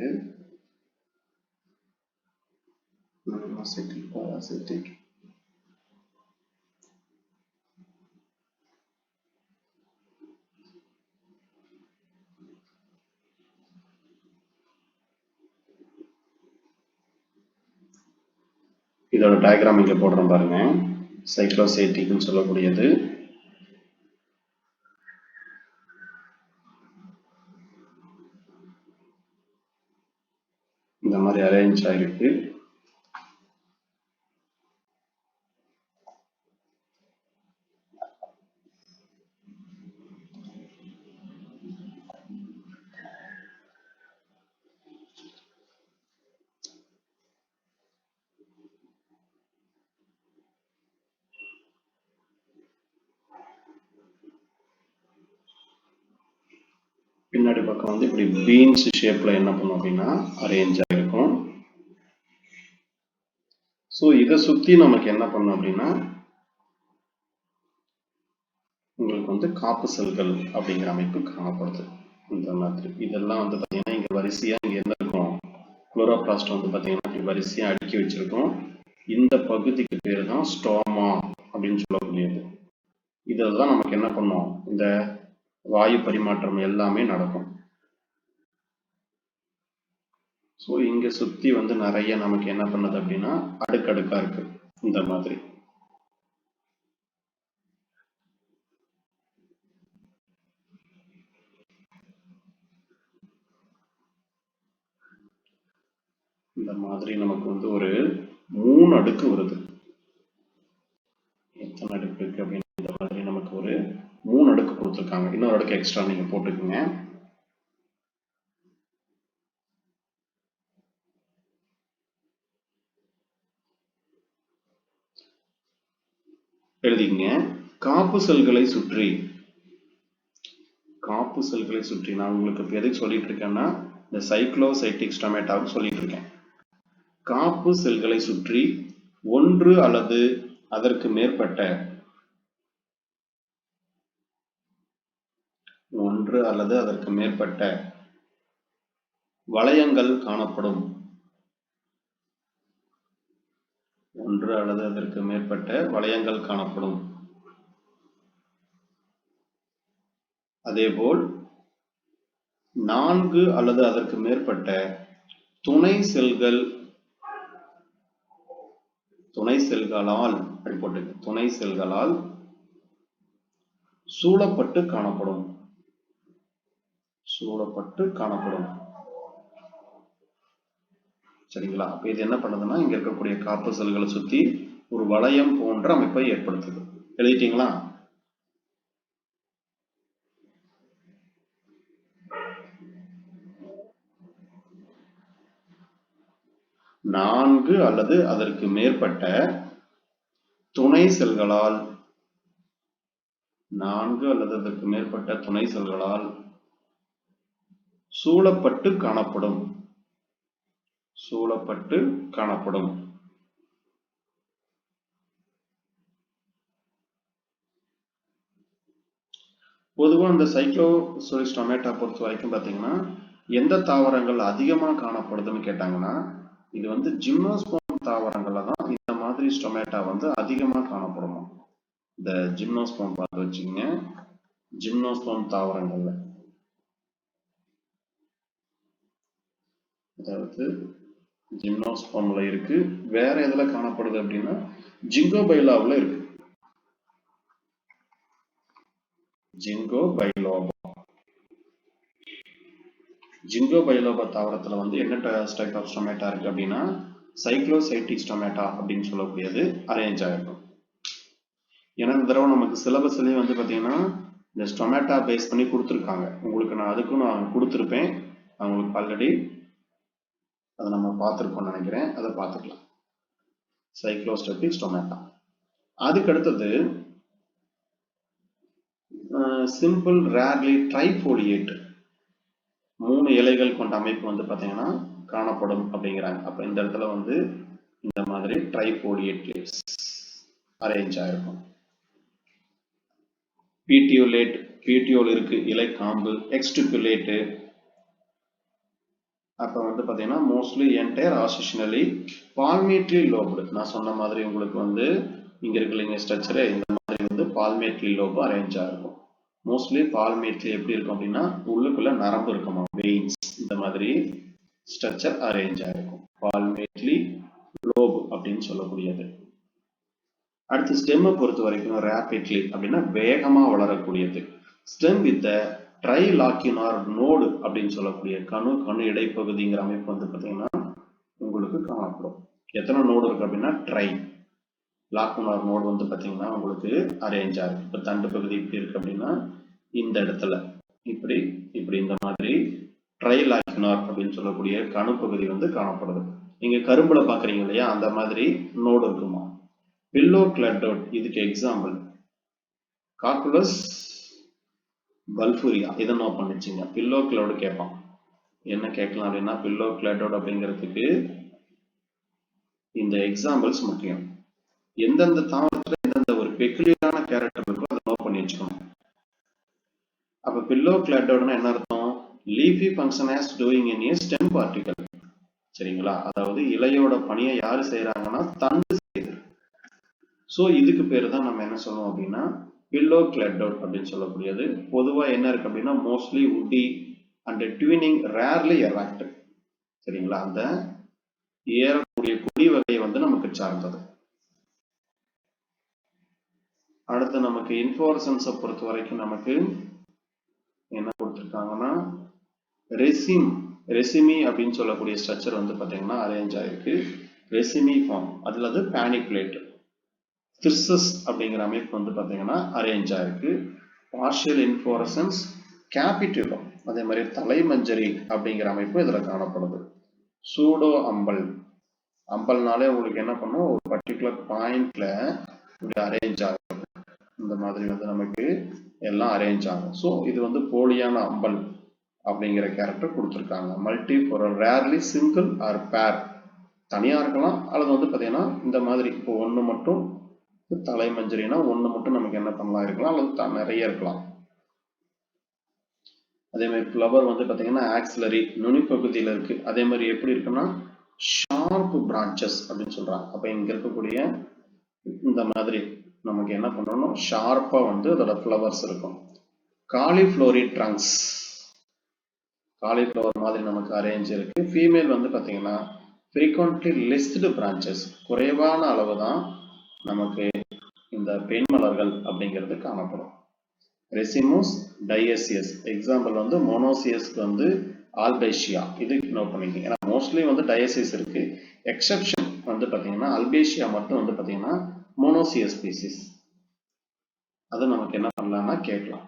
நார்மோசைட்டிக், பாராசைட்டிக், இதோட டயக்ராம் இங்க போடுறோம் பாருங்க. சைக்ளோசைட்டிக்னு சொல்லக்கூடியது இந்த மாதிரி அரேஞ்ச் ஆயிருக்கு. பின்னாடி பக்கம் வந்து இப்படி பீன்ஸ் ஷேப்ல என்ன பண்ணும் அப்படின்னா அரேஞ்ச் ஆயிருக்கும். ஸோ இதை சுத்தி நமக்கு என்ன பண்ணும் அப்படின்னா உங்களுக்கு வந்து காப்பு செல்கள் அப்படிங்கிற அமைப்பு காணப்படுது. இந்த மாதிரி இதெல்லாம் வந்து பார்த்தீங்கன்னா இங்க வரிசையா இங்க என்ன இருக்கும், குளோரோபிளாஸ்ட் வந்து பார்த்தீங்கன்னா இப்படி வரிசையா அடுக்கி வச்சிருக்கோம். இந்த பகுதிக்கு பேர் தான் ஸ்டோமா அப்படின்னு சொல்லக்கூடியது. இதில் தான் நமக்கு என்ன பண்ணும், இந்த வாயு பரிமாற்றம் எல்லாமே நடக்கும். ஸோ இங்க சுத்தி வந்து நிறைய நமக்கு என்ன பண்ணுது அப்படின்னா அடுக்கடுக்கா இருக்கு இந்த மாதிரி. இந்த மாதிரி நமக்கு வந்து ஒரு 3 அடுக்கு வருது. எத்தனை அடுக்கு இருக்கு அப்படின்னு இந்த மாதிரி நமக்கு ஒரு 3 அடுக்கு கொடுத்துருக்காங்க. இன்னொரு அடுக்கு எக்ஸ்ட்ரா நீங்க போட்டுக்கோங்க. எழுதிங்க. காப்பு செல்களை சுற்றி நான் உங்களுக்கு எதுக்கு சொல்லிட்டு இருக்கேன்னா இந்த சைக்ளோசைட்டிக் ஸ்டொமேட்டாவுக்கு சொல்லிட்டு இருக்கேன். காப்பு செல்களை சுற்றி ஒன்று அல்லது அதற்கு மேற்பட்ட வளையங்கள் காணப்படும். அதேபோல் 4 அல்லது அதற்கு மேற்பட்ட துணை செல்களால் சூழப்பட்டு காணப்படும். சரிங்களா? அப்ப இது என்ன பண்ணுதுன்னா இங்க இருக்கக்கூடிய காப்பு செல்களை சுத்தி ஒரு வளையம் போன்ற அமைப்பை ஏற்படுத்துது. எழுதிட்டீங்களா? நான்கு அல்லது அதற்கு மேற்பட்ட துணை செல்களால் சூழப்பட்டு காணப்படும். பொதுவா இந்த சைக்ளோசோரிஸ்டொமேட்டா பொறுத்த வரைக்கும் பாத்தீங்கன்னா எந்த தாவரங்கள் அதிகமா காணப்படுதுன்னு கேட்டாங்கன்னா இது வந்து ஜிம்னோஸ்போர்ம் தாவரங்கள்ல தான் இந்த மாதிரி ஸ்டொமேட்டா வந்து அதிகமா காணப்படும். இந்த ஜிம்னோஸ்போர்ம் பார்த்து வச்சுக்கோங்க. ஜிம்னோஸ்போர்ம் தாவரங்கள்ல அதாவது ஜிம்னோஸ்போர்ம்ல இருக்கு. வேற எதுல காணப்படுது அப்படின்னா ஜிங்கோபைலாவுல இருக்கு. ஜிங்கோபைலோபா தாவரத்துல வந்து என்ன டைப் ஆஃப் ஸ்டொமேட்டா இருக்கு அப்படின்னா சைக்ளோசைட்டிக் ஸ்டொமேட்டா அப்படின்னு சொல்லக்கூடியது அரேஞ்ச் ஆகிருக்கும். ஏன்னா இந்த தடவை நமக்கு சிலபஸ்லயே வந்து பாத்தீங்கன்னா இந்த ஸ்டொமேட்டா பேஸ் பண்ணி கொடுத்துருக்காங்க. உங்களுக்கு நான் கொடுத்துருப்பேன். அவங்களுக்கு ஆல்ரெடி அதை நம்ம பார்த்துருக்கோம்னு நினைக்கிறேன். அதை பார்த்துக்கலாம். சைக்ளோஸ்டெட்டிக் ஸ்டொமேட்டா. அதுக்கு அடுத்தது சிம்பிள் ரேர்லி ட்ரைஃபோலியேட் 3 இலைகள் கொண்ட அமைப்பு வந்து பாத்தீங்கன்னா காணப்படும் அப்படிங்கிறாங்க. அப்ப இந்த இடத்துல வந்து இந்த மாதிரி ட்ரைஃபோலியேட் லீவ்ஸ் அரேஞ்ச் ஆயிருக்கும். பீட்டியோல் இருக்கு, இலை காம்பு, எக்ஸ்டிகுலேட். அப்ப வந்து பாத்தீங்கன்னா மோஸ்ட்லி என்டையர் ஆசிஷனலி பால்மேட்லி லோப்டு. நான் சொன்ன மாதிரி உங்களுக்கு வந்து இங்க இருக்குல்லைங்க ஸ்ட்ரக்சரே இந்த மாதிரி வந்து பால்மேட்லி லோபு அரேஞ்ச் ஆயிருக்கும். மோஸ்ட்லி பால்மேட்லி எப்படி இருக்கும் அப்படின்னா உள்ளுக்குள்ள நரம்பு இருக்குமா, வெயின்ஸ். இந்த மாதிரி ஸ்ட்ரக்சர் அரேஞ்ச் ஆயிருக்கும். பால்மேட்லி லோப் அப்படின்னு சொல்லக்கூடியது. அடுத்து ஸ்டெம்மை பொறுத்த வரைக்கும் ரேபிட்லி அப்படின்னா வேகமா வளரக்கூடியது. ஸ்டெம் வித் ட்ரைலாக்கினார் நோடு அப்படின்னு சொல்லக்கூடிய கணு இடைப்பகுதிங்கிற அமைப்பு வந்து பாத்தீங்கன்னா உங்களுக்கு காணப்படும். எத்தனை நோடு இருக்கு அப்படின்னா ட்ரை லாக்குனார் நோடு வந்து பாத்தீங்கன்னா உங்களுக்கு அரேஞ்ச் ஆகும். இப்ப தண்டு பகுதி இப்படி இருக்கு அப்படின்னா இந்த இடத்துல இப்படி இந்த மாதிரி ட்ரைலாக்கினார் அப்படின்னு சொல்லக்கூடிய கணு பகுதி வந்து காணப்படுது. நீங்க கரும்புல பாக்குறீங்க இல்லையா, அந்த மாதிரி நோடு இருக்குமா. பில்லோ கிளட்டோட் இதுக்கு எக்ஸாம்பிள். காக்குலஸ் பல்ஃபூரியா. இதை நோட் பண்ணிச்சுங்க. பில்லோ கிளவுட் கேட்பான். என்ன கேட்கலாம் அப்படின்னா பில்லோ கிளவுட் அப்படிங்கிறதுக்கு இந்த எக்ஸாம்பிள்ஸ் முக்கியம். எந்தெந்த தாவரத்துல எந்தெந்த ஒரு பெக்குலியரான கேரக்டர் இருக்கோ அதை நோட் பண்ணி வச்சுக்கணும். அப்ப பில்லோ கிளவுட்னா என்ன அர்த்தம்? Leafy function as doing in a stem particle. சரிங்களா? அதாவது இலையோட பணியை யாரு செய்யறாங்கன்னா தண்டு செய்யுது. ஸோ இதுக்கு பேரு தான் நம்ம என்ன சொல்லுவோம் அப்படின்னா பில்லோ கிளவுட் அப்படின்னு சொல்லக்கூடியது. பொதுவா என்ன இருக்கு அப்படின்னா mostly woody and twining, rarely erect. சரிங்களா? அந்த ஏறக்கூடிய கொடி வகையை வந்து நமக்கு சார்ந்தது. அடுத்து நமக்கு இன்ஃப்ளோரசன்ஸை பொறுத்த வரைக்கும் நமக்கு என்ன கொடுத்துருக்காங்கன்னா ரெசிமி அப்படின்னு சொல்லக்கூடிய ஸ்ட்ரக்சர் வந்து பார்த்தீங்கன்னா அரேஞ்ச் ஆயிருக்கு. ரெசிமி ஃபார்ம் அதுல அது பேனிகுலேட். திர்சஸ் அப்படிங்கிற அமைப்பு வந்து பார்த்தீங்கன்னா அரேஞ்ச் ஆயிருக்கு. பார்ஷியல் இன்ஃப்ளோரசன்ஸ் கேபிட்யூலம், அதே மாதிரி தலைமஞ்சரி அப்படிங்கிற அமைப்பு இதுல காணப்படுது. சூடோ அம்பல்னாலே உங்களுக்கு என்ன பண்ணும், ஒரு பர்டிகுலர் பாயிண்ட்ல இப்படி அரேஞ்ச் ஆகும். இந்த மாதிரி வந்து நமக்கு எல்லாம் அரேஞ்ச் ஆகும். ஸோ இது வந்து போலியான அம்பல் அப்படிங்கிற கேரக்டர் கொடுத்துருக்காங்க. Multi for rarely single or pair, தனியா இருக்கலாம் அல்லது வந்து பார்த்தீங்கன்னா இந்த மாதிரி இப்போ ஒன்று மட்டும் தலைமஞ்சரினா ஒன்று மட்டும் நமக்கு என்ன பண்ணலாம் இருக்கலாம் அல்லது நிறைய இருக்கலாம். அதே மாதிரி ஃப்ளவர் வந்து பார்த்தீங்கன்னா ஆக்சிலரி நுனிப்பகுதியில் இருக்கு. அதே மாதிரி எப்படி இருக்குன்னா ஷார்ப் பிரான்ச்சஸ் அப்படின்னு சொல்றாங்க. அப்ப இங்க இருக்கக்கூடிய இந்த மாதிரி நமக்கு என்ன பண்ணணும், ஷார்ப்பா வந்து அதோட ஃப்ளவர்ஸ் இருக்கும். காலிஃப்ளோரி ட்ரங்க்ஸ், காலிஃப்ளவர் மாதிரி நமக்கு அரேஞ்ச் இருக்கு. ஃபீமேல் வந்து பார்த்தீங்கன்னா ஃப்ரீக்வெண்ட்லி லிஸ்டு பிரான்ச்சஸ், குறைவான அளவு தான் நமக்கு இந்த பெண் மலர்கள் அப்படிங்கிறது காணப்படும். ரெசிமோஸ் டையசியஸ், எக்ஸாம்பிள் வந்து மோனோசியஸ்க்கு வந்து ஆல்பேஷியா, இது நோட் பண்ணிக்கோங்க. ஏன்னா மோஸ்ட்லி வந்து டயசிஸ் இருக்கு. எக்ஸெப்ஷன் வந்து பார்த்தீங்கன்னா அல்பேஷியா மட்டும் வந்து பார்த்தீங்கன்னா மோனோசியஸ் ஸ்பீசிஸ். அது நமக்கு என்ன பண்ணலாம்னா கேட்கலாம்.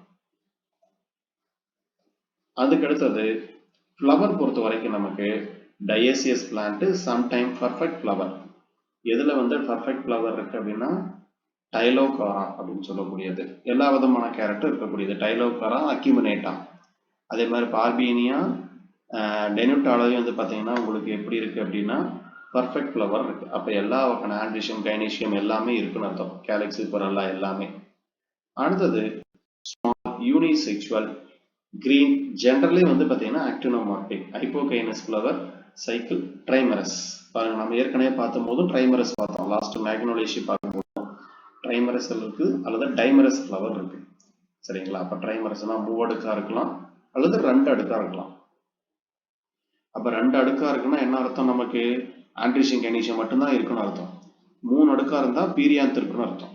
அதுக்கு அடுத்தது ஃப்ளவர் பொறுத்த வரைக்கும் நமக்கு டயசியஸ் பிளான்ட், சம்டைம் பர்ஃபெக்ட் ஃப்ளவர். எதுல வந்து பர்ஃபெக்ட் ஃப்ளவர் இருக்கு அப்படின்னா டைலோகாரா அப்படின்னு சொல்லக்கூடியது. எல்லா விதமான கேரக்டர் இருக்கக்கூடியது. டைலோகாரா, அக்யூமினேட்டா, அதே மாதிரி பார்பீனியா, டெனுட்டாலஜி வந்து பார்த்தீங்கன்னா உங்களுக்கு எப்படி இருக்கு அப்படின்னா பர்ஃபெக்ட் ஃப்ளவர் இருக்கு. அப்போ எல்லா வகையான ஆண்ட்ரிஷியம், கைனீஷியம் எல்லாமே இருக்குன்னு அர்த்தம். கேலக்ஸி, கொரல்லா எல்லாமே. அடுத்தது ஸ்மால் யூனிசெக்சுவல் கிரீன், ஜென்ரலி வந்து பார்த்தீங்கன்னா ஆக்டினோமார்பிக், ஹைப்போகைனஸ் ஃப்ளவர் சைக்கிள், ட்ரைமரஸ். பாருங்க நம்ம ஏற்கனவே பார்த்தும் போதும் ட்ரைமரஸ் பார்த்தோம். லாஸ்ட் மேக்னோலேஷி பார்க்கும்போது ட்ரைமரஸ் இருக்கு அல்லது டைமரஸ் ஃப்ளவர் இருக்கு. சரிங்களா? அப்ப ட்ரைமரஸ்னா மூவடுக்கா இருக்கலாம் அல்லது 2 அடுக்கா இருக்கலாம். அப்ப 2 அடுக்கா இருக்குன்னா என்ன அர்த்தம், நமக்கு ஆண்ட்ரிஷியம் கைனீஷியம் மட்டும்தான் இருக்குன்னு அர்த்தம். 3 அடுக்கா இருந்தா பீரியாந்த் இருக்குன்னு அர்த்தம்.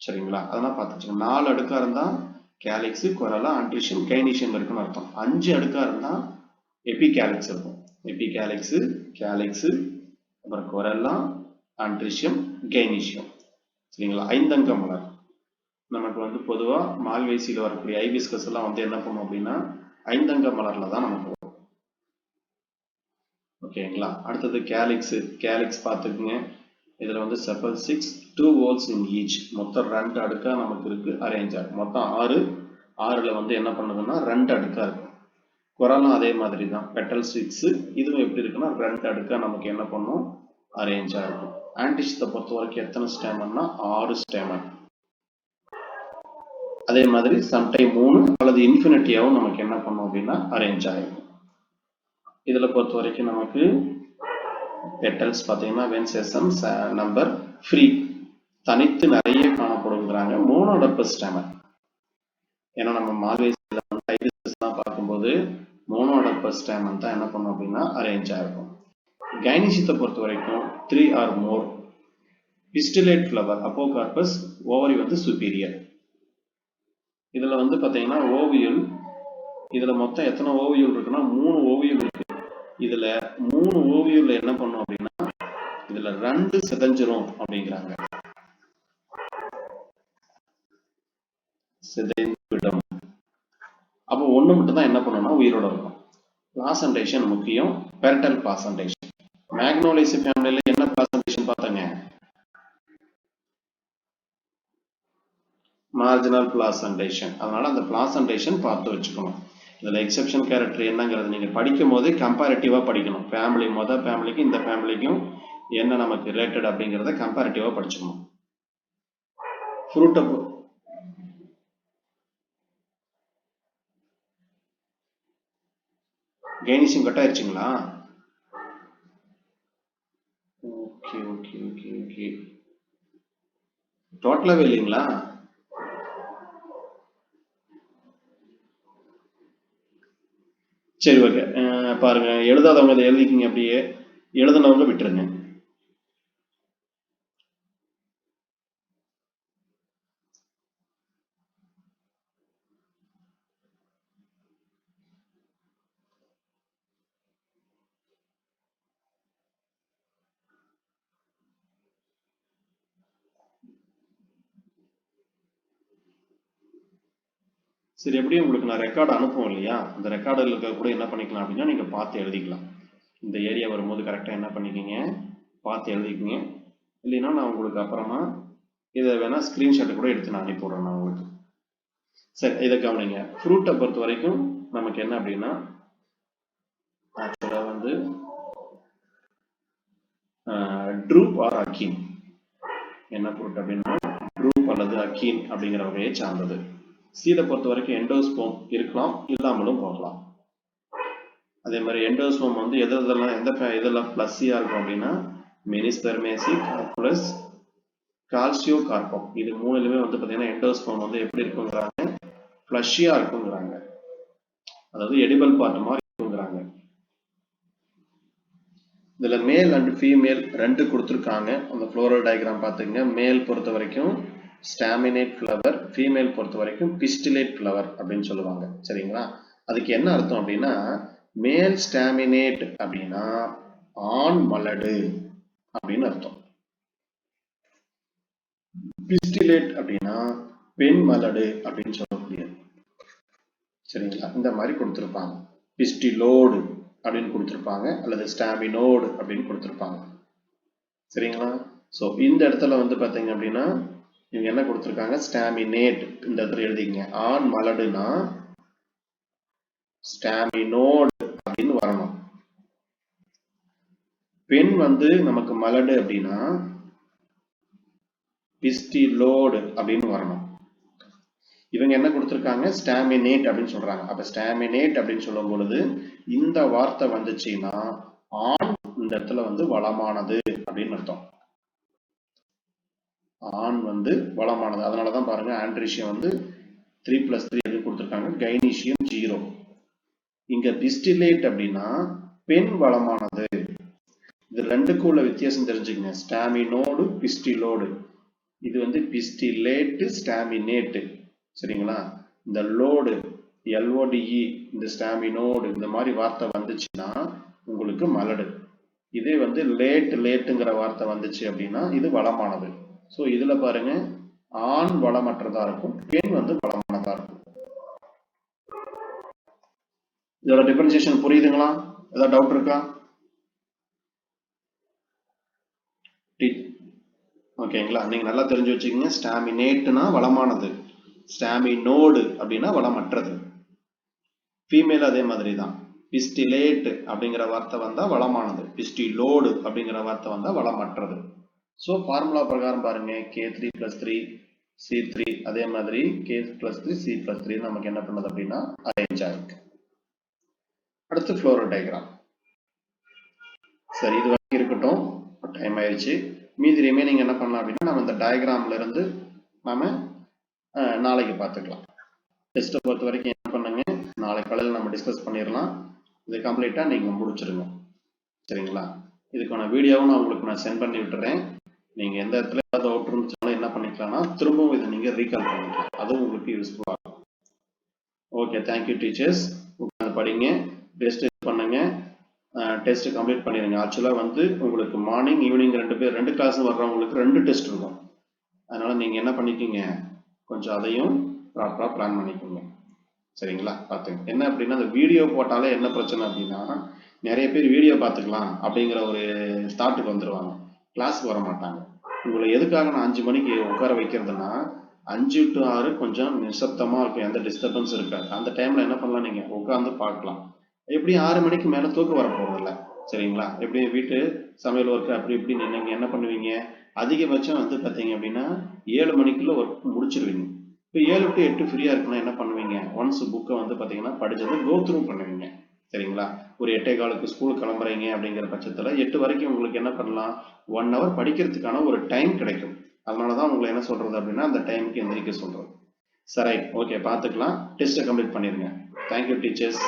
சரிங்களா? அதெல்லாம் பார்த்துச்சுங்க. 4 அடுக்கா இருந்தா கேலிக்ஸ், கொரலா, ஆண்ட்ரிஷியம், கைனீஷியம் இருக்குன்னு அர்த்தம். 5 அடுக்கா இருந்தா எபிகேலிக்ஸ் இருக்கும். எபிகேலிக்ஸ், கேலிக்ஸ், அப்புறம் கொரல்லா, ஆண்ட்ரிஷியம், கைனீஷியம். சரிங்களா? 5 அங்க மலர் நமக்கு வந்து பொதுவா மால்வேசியில வரக்கூடிய ஐபிஸ்கஸ் எல்லாம் வந்து என்ன பண்ணும் அப்படின்னா 5 அங்க மலர்ல தான் நமக்கு வரும். ஓகேங்களா? அடுத்தது கேலிக்ஸ் பார்த்துக்குங்க. இதுல வந்து செப்பல் 6, 2 holes in each, மொத்தம் 2 அடுக்கா நமக்கு இருக்கு அரேஞ்ச் ஆகும். மொத்தம் 6ல வந்து என்ன பண்ணுதுன்னா 2 அடுக்கா இருக்கு. கொரலும் அதே மாதிரி தான், பெட்டல் 6, இதுவும் எப்படி இருக்குன்னா 2 அடுக்கா நமக்கு என்ன பண்ணும் அரேஞ்சா இருக்கும். ஆன்டிஷத்தை பொறுத்த வரைக்கும் எத்தனை ஸ்டேமன்னா 6 ஸ்டேமன். அதே மாதிரி சம்டைம் 3 அல்லது இன்ஃபினிட்டியாவும் நமக்கு என்ன பண்ணும் அப்படின்னா அரேஞ்ச் ஆகும். இதுல பொறுத்த வரைக்கும் நமக்கு பெட்டல்ஸ் பார்த்தீங்கன்னா வென் செசம் நம்பர் ஃப்ரீ, தனித்து நிறைய காணப்படுங்கிறாங்க. மோனோடர்பஸ் ஸ்டேமன். ஏன்னா நம்ம மால்வேஸ்ல வந்து ஐபிஸ்கஸ்லாம் பார்க்கும்போது மோனோடர்பஸ் ஸ்டேமன் தான் என்ன பண்ணும் அப்படின்னா அரேஞ்ச் ஆகும். கைனிஷியத்தை பொறுத்த வரைக்கும் 3 or more. Pistillate flower, apocarpous, ovary வந்து சுப்பீரியர். இதுல வந்து பாத்தீங்கன்னா ஓவியல், இதுல மொத்தம் எத்தனை ஓவியல் இருக்குன்னா 3 ஓவியல் இருக்கு. இதுல 3 ஓவியல் என்ன பண்ணும் அப்படின்னா இதுல 2 சிதைஞ்சிரும் அப்படிங்கிறாங்க. சிதைந்துவிடும். அப்போ 1 மட்டும் தான் என்ன பண்ணணும்னா உயிரோட இருக்கும். பிளாசன்டேஷன் முக்கியம். பெரட்டல் பிளாசன்டேஷன். மேக்னோலேசி ஃபேமிலியில என்ன பிளாசன்டேஷன் பார்த்தாங்க? Marginal placentation. அதனால அந்த பிளாசன்டேஷன் பார்த்து வச்சுக்கணும். இதில் எக்ஸெப்ஷன் கேரக்டர் என்னங்கிறது நீங்கள் படிக்கும் போதே கம்பேரிட்டிவாக படிக்கணும். ஃபேமிலி ஃபேமிலிக்கும் இந்த ஃபேமிலிக்கும் என்ன நமக்கு ரிலேட்டட் அப்படிங்கிறத கம்பேரிட்டிவாக படிச்சுக்கணும். ஃப்ரூட்டை கைனிஷியம் கட் ஆயிடுச்சுங்களா? Okay okay okay okay. டோட்டலாகவே இல்லைங்களா? சரி ஓகே. பாருங்க, எழுதாதவங்க இதை எழுதிக்கிங்க, அப்படியே எழுதுனவங்க விட்டுருங்க. சரி, எப்படியும் உங்களுக்கு நான் ரெக்கார்டு அனுப்புவோம் இல்லையா? அந்த ரெக்கார்டில் இருக்க கூட என்ன பண்ணிக்கலாம் அப்படின்னா நீங்கள் பார்த்து எழுதிக்கலாம். இந்த ஏரியா வரும்போது கரெக்டாக என்ன பண்ணிக்கிங்க, பார்த்து எழுதிக்கிங்க. இல்லைன்னா நான் உங்களுக்கு அப்புறமா இதை வேணால் ஸ்க்ரீன்ஷாட் கூட எடுத்து நான் அனுப்பிவிட்றேன் நான் உங்களுக்கு. சரி, இதை கவனிங்க. ஃப்ரூட்டை பொறுத்த வரைக்கும் நமக்கு என்ன அப்படின்னா, ஆக்சுவலாக வந்து ட்ரூப் ஆர் அக்கீன். என்ன ஃப்ரூட் அப்படின்னா ட்ரூப் அல்லது அக்கீன் அப்படிங்கிற வகையை சார்ந்தது. சீடை பொறுத்த வரைக்கும் எண்டோஸ்போம் இருக்கலாம், இல்லாமலும் போகலாம். அதே மாதிரி எண்டோஸ்போம் வந்து எதெல்லாம் பிளஸ்ஸியா இருக்கும் அப்படின்னா மெனிஸ்பெர்மேசி, கார்புலஸ், கால்சியோ கார்பம். இது மூணுலுமே வந்து பார்த்தீங்கன்னா எண்டோஸ்போம் வந்து எப்படி இருக்குங்கிறாங்க, பிளஷியா இருக்குங்கிறாங்க. அதாவது எடிபல் பார்ட் மாதிரி இருக்குங்கிறாங்க. இதுல மேல் அண்ட் ஃபீமேல் ரெண்டு கொடுத்துருக்காங்க. அந்த ஃப்ளோரல் டயக்ராம் பார்த்துங்க. மேல் பொறுத்த வரைக்கும் ஸ்டாமினேட் ஃப்ளவர், ஃபீமேல் பொறுத்த வரைக்கும் பிஸ்டிலேட் ஃப்ளவர் அப்படின்னு சொல்லுவாங்க. சரிங்களா? அதுக்கு என்ன அர்த்தம் அப்படின்னா, மேல் ஸ்டாமினேட் அப்படின்னா ஆண் மலடு அப்படின்னு அர்த்தம். பிஸ்டிலேட் அப்படின்னா பெண் மலடு அப்படின்னு சொல்லக்கூடியது. சரிங்களா? இந்த மாதிரி கொடுத்துருப்பாங்க. பிஸ்டிலோடு அப்படின்னு கொடுத்துருப்பாங்க, அல்லது ஸ்டாமினோடு அப்படின்னு கொடுத்துருப்பாங்க. சரிங்களா? ஸோ இந்த இடத்துல வந்து பார்த்தீங்க அப்படின்னா இவங்க என்ன கொடுத்துருக்காங்க, ஸ்டாமினேட். இந்த இடத்துல எழுதிங்க. ஆண் மலடுனா ஸ்டாமினோடு அப்படின்னு வரணும். பெண் வந்து நமக்கு மலடு அப்படின்னா பிஸ்டிலோடு அப்படின்னு வரணும். இவங்க என்ன கொடுத்துருக்காங்க, ஸ்டாமினேட் அப்படின்னு சொல்றாங்க. அப்ப ஸ்டாமினேட் அப்படின்னு சொல்லும் பொழுது இந்த வார்த்தை வந்துச்சுன்னா ஆண் இந்த இடத்துல வந்து வளமானது அப்படின்னு அர்த்தம். ஆண் வந்து வளமானது. அதனாலதான் பாருங்க ஆண்ட்ரிஷியம் வந்து 3+3 அப்படின்னு கொடுத்துருக்காங்க, கைனீஷியம் 0. இங்க பிஸ்டிலேட் அப்படின்னா பெண் வளமானது. இது ரெண்டுக்கும் உள்ள வித்தியாசம் தெரிஞ்சுக்கங்க. ஸ்டாமினோடு, பிஸ்டிலோடு. இது வந்து பிஸ்டிலேட்டு, ஸ்டாமினேட்டு. சரிங்களா? இந்த லோடு LODE, இந்த ஸ்டாமினோடு, இந்த மாதிரி வார்த்தை வந்துச்சுன்னா உங்களுக்கு மலடு. இதே வந்து லேட்டுங்கிற வார்த்தை வந்துச்சு அப்படின்னா இது வளமானது. ஸோ இதுல பாருங்க, ஆண் வளமற்றதா இருக்கும், பெண் வந்து வளமானதா இருக்கும். இதோட டிஃபரன்சியேஷன் புரியுதுங்களா? ஏதாவது டவுட் இருக்கா? ஓகேங்களா? நீங்க நல்லா தெரிஞ்சு வச்சுக்கோங்க. ஸ்டாமினேட்னா வளமானது, ஸ்டாமினோடு அப்படின்னா வளமற்றது. ஃபீமேல் அதே மாதிரி தான். பிஸ்டிலேட் அப்படிங்கிற வார்த்தை வந்தா வளமானது, பிஸ்டிலோடு அப்படிங்கிற வார்த்தை வந்தா வளமற்றது. ஸோ ஃபார்முலா பிரகாரம் பாருங்க, K3+3 C3, அதே மாதிரி K+3 C+3 நமக்கு என்ன பண்ணுது அப்படின்னா அரேஞ்ச் ஆயிருக்கு. அடுத்து ஃப்ளோரல் டயக்ராம். சரி, இது வரைக்கும் இருக்கட்டும், டைம் ஆயிடுச்சு. மீதி ரிமைனிங் என்ன பண்ணலாம் அப்படின்னா நம்ம இந்த டயக்ராம்ல இருந்து நாம நாளைக்கு பார்த்துக்கலாம். டெஸ்ட்டை பொறுத்த வரைக்கும் என்ன பண்ணுங்க, நாளைக்கு காலையில் நம்ம டிஸ்கஸ் பண்ணிடலாம். இது கம்ப்ளீட்டா நீங்க முடிச்சிருங்க. சரிங்களா? இதுக்கான வீடியோவும் நான் உங்களுக்கு சென்ட் பண்ணி விட்டுறேன். நீங்க எந்த இடத்துல ஏதாவது அவுட் இருந்துச்சுனாலும் என்ன பண்ணிக்கலாம்னா திரும்பவும் இதை நீங்க ரீகால் பண்ணிக்கலாம். அதுவும் உங்களுக்கு யூஸ்ஃபுல்லா இருக்கும். Okay, thank you teachers. உட்காந்து படிங்க, டெஸ்ட் பண்ணுங்க, டெஸ்ட் கம்ப்ளீட் பண்ணிடுங்க. ஆக்சுவலா வந்து உங்களுக்கு மார்னிங் ஈவினிங் ரெண்டு கிளாஸ் வர்றவங்களுக்கு 2 டெஸ்ட் இருக்கும். அதனால நீங்க என்ன பண்ணிக்கீங்க, கொஞ்சம் அதையும் ப்ராப்பரா பிளான் பண்ணிக்கோங்க. சரிங்களா? பார்த்துங்க. என்ன அப்படின்னா அந்த வீடியோ போட்டாலே என்ன பிரச்சனை அப்படின்னா, நிறைய பேர் வீடியோ பார்த்துக்கலாம் அப்படிங்கிற ஒரு தாட்டுக்கு வந்துடுவாங்க, கிளாஸ்க்கு வர மாட்டாங்க. உங்களை எதுக்காக நான் 5 மணிக்கு உட்கார வைக்கிறதுனா, 5 to 6 கொஞ்சம் நிசப்தமா இருக்கும், எந்த டிஸ்டர்பன்ஸ் இருக்காது. அந்த டைம்ல என்ன பண்ணலாம், நீங்க உட்காந்து பார்க்கலாம். எப்படி 6 மணிக்கு மேல தூக்கம் வர போறதில்ல, சரிங்களா? எப்படி வீட்டு சமையல் ஒர்க் அப்படி இப்படி நீங்க என்ன பண்ணுவீங்க, அதிகபட்சம் வந்து பார்த்தீங்க அப்படின்னா 7 மணிக்குள்ள ஒர்க் முடிச்சிருவீங்க. இப்போ 7 டு 8 ஃப்ரீயா இருக்குன்னா என்ன பண்ணுவீங்க, ஒன்ஸ் புக்கை வந்து பார்த்தீங்கன்னா படிச்சதை கோ த்ரூ பண்ணுவீங்க, சரிங்களா? ஒரு 8:15 ஸ்கூல் கிளம்புறீங்க அப்படிங்கிற பட்சத்தில் 8 வரைக்கும் உங்களுக்கு என்ன பண்ணலாம், 1 hour படிக்கிறதுக்கான ஒரு டைம் கிடைக்கும். அதனால தான் உங்களை என்ன சொல்றது அப்படின்னா அந்த டைமுக்கு எந்திரிக்க சொல்றது. சரி, ஓகே, பார்த்துக்கலாம். டெஸ்ட்டை கம்ப்ளீட் பண்ணிடுங்க. Thank you teachers.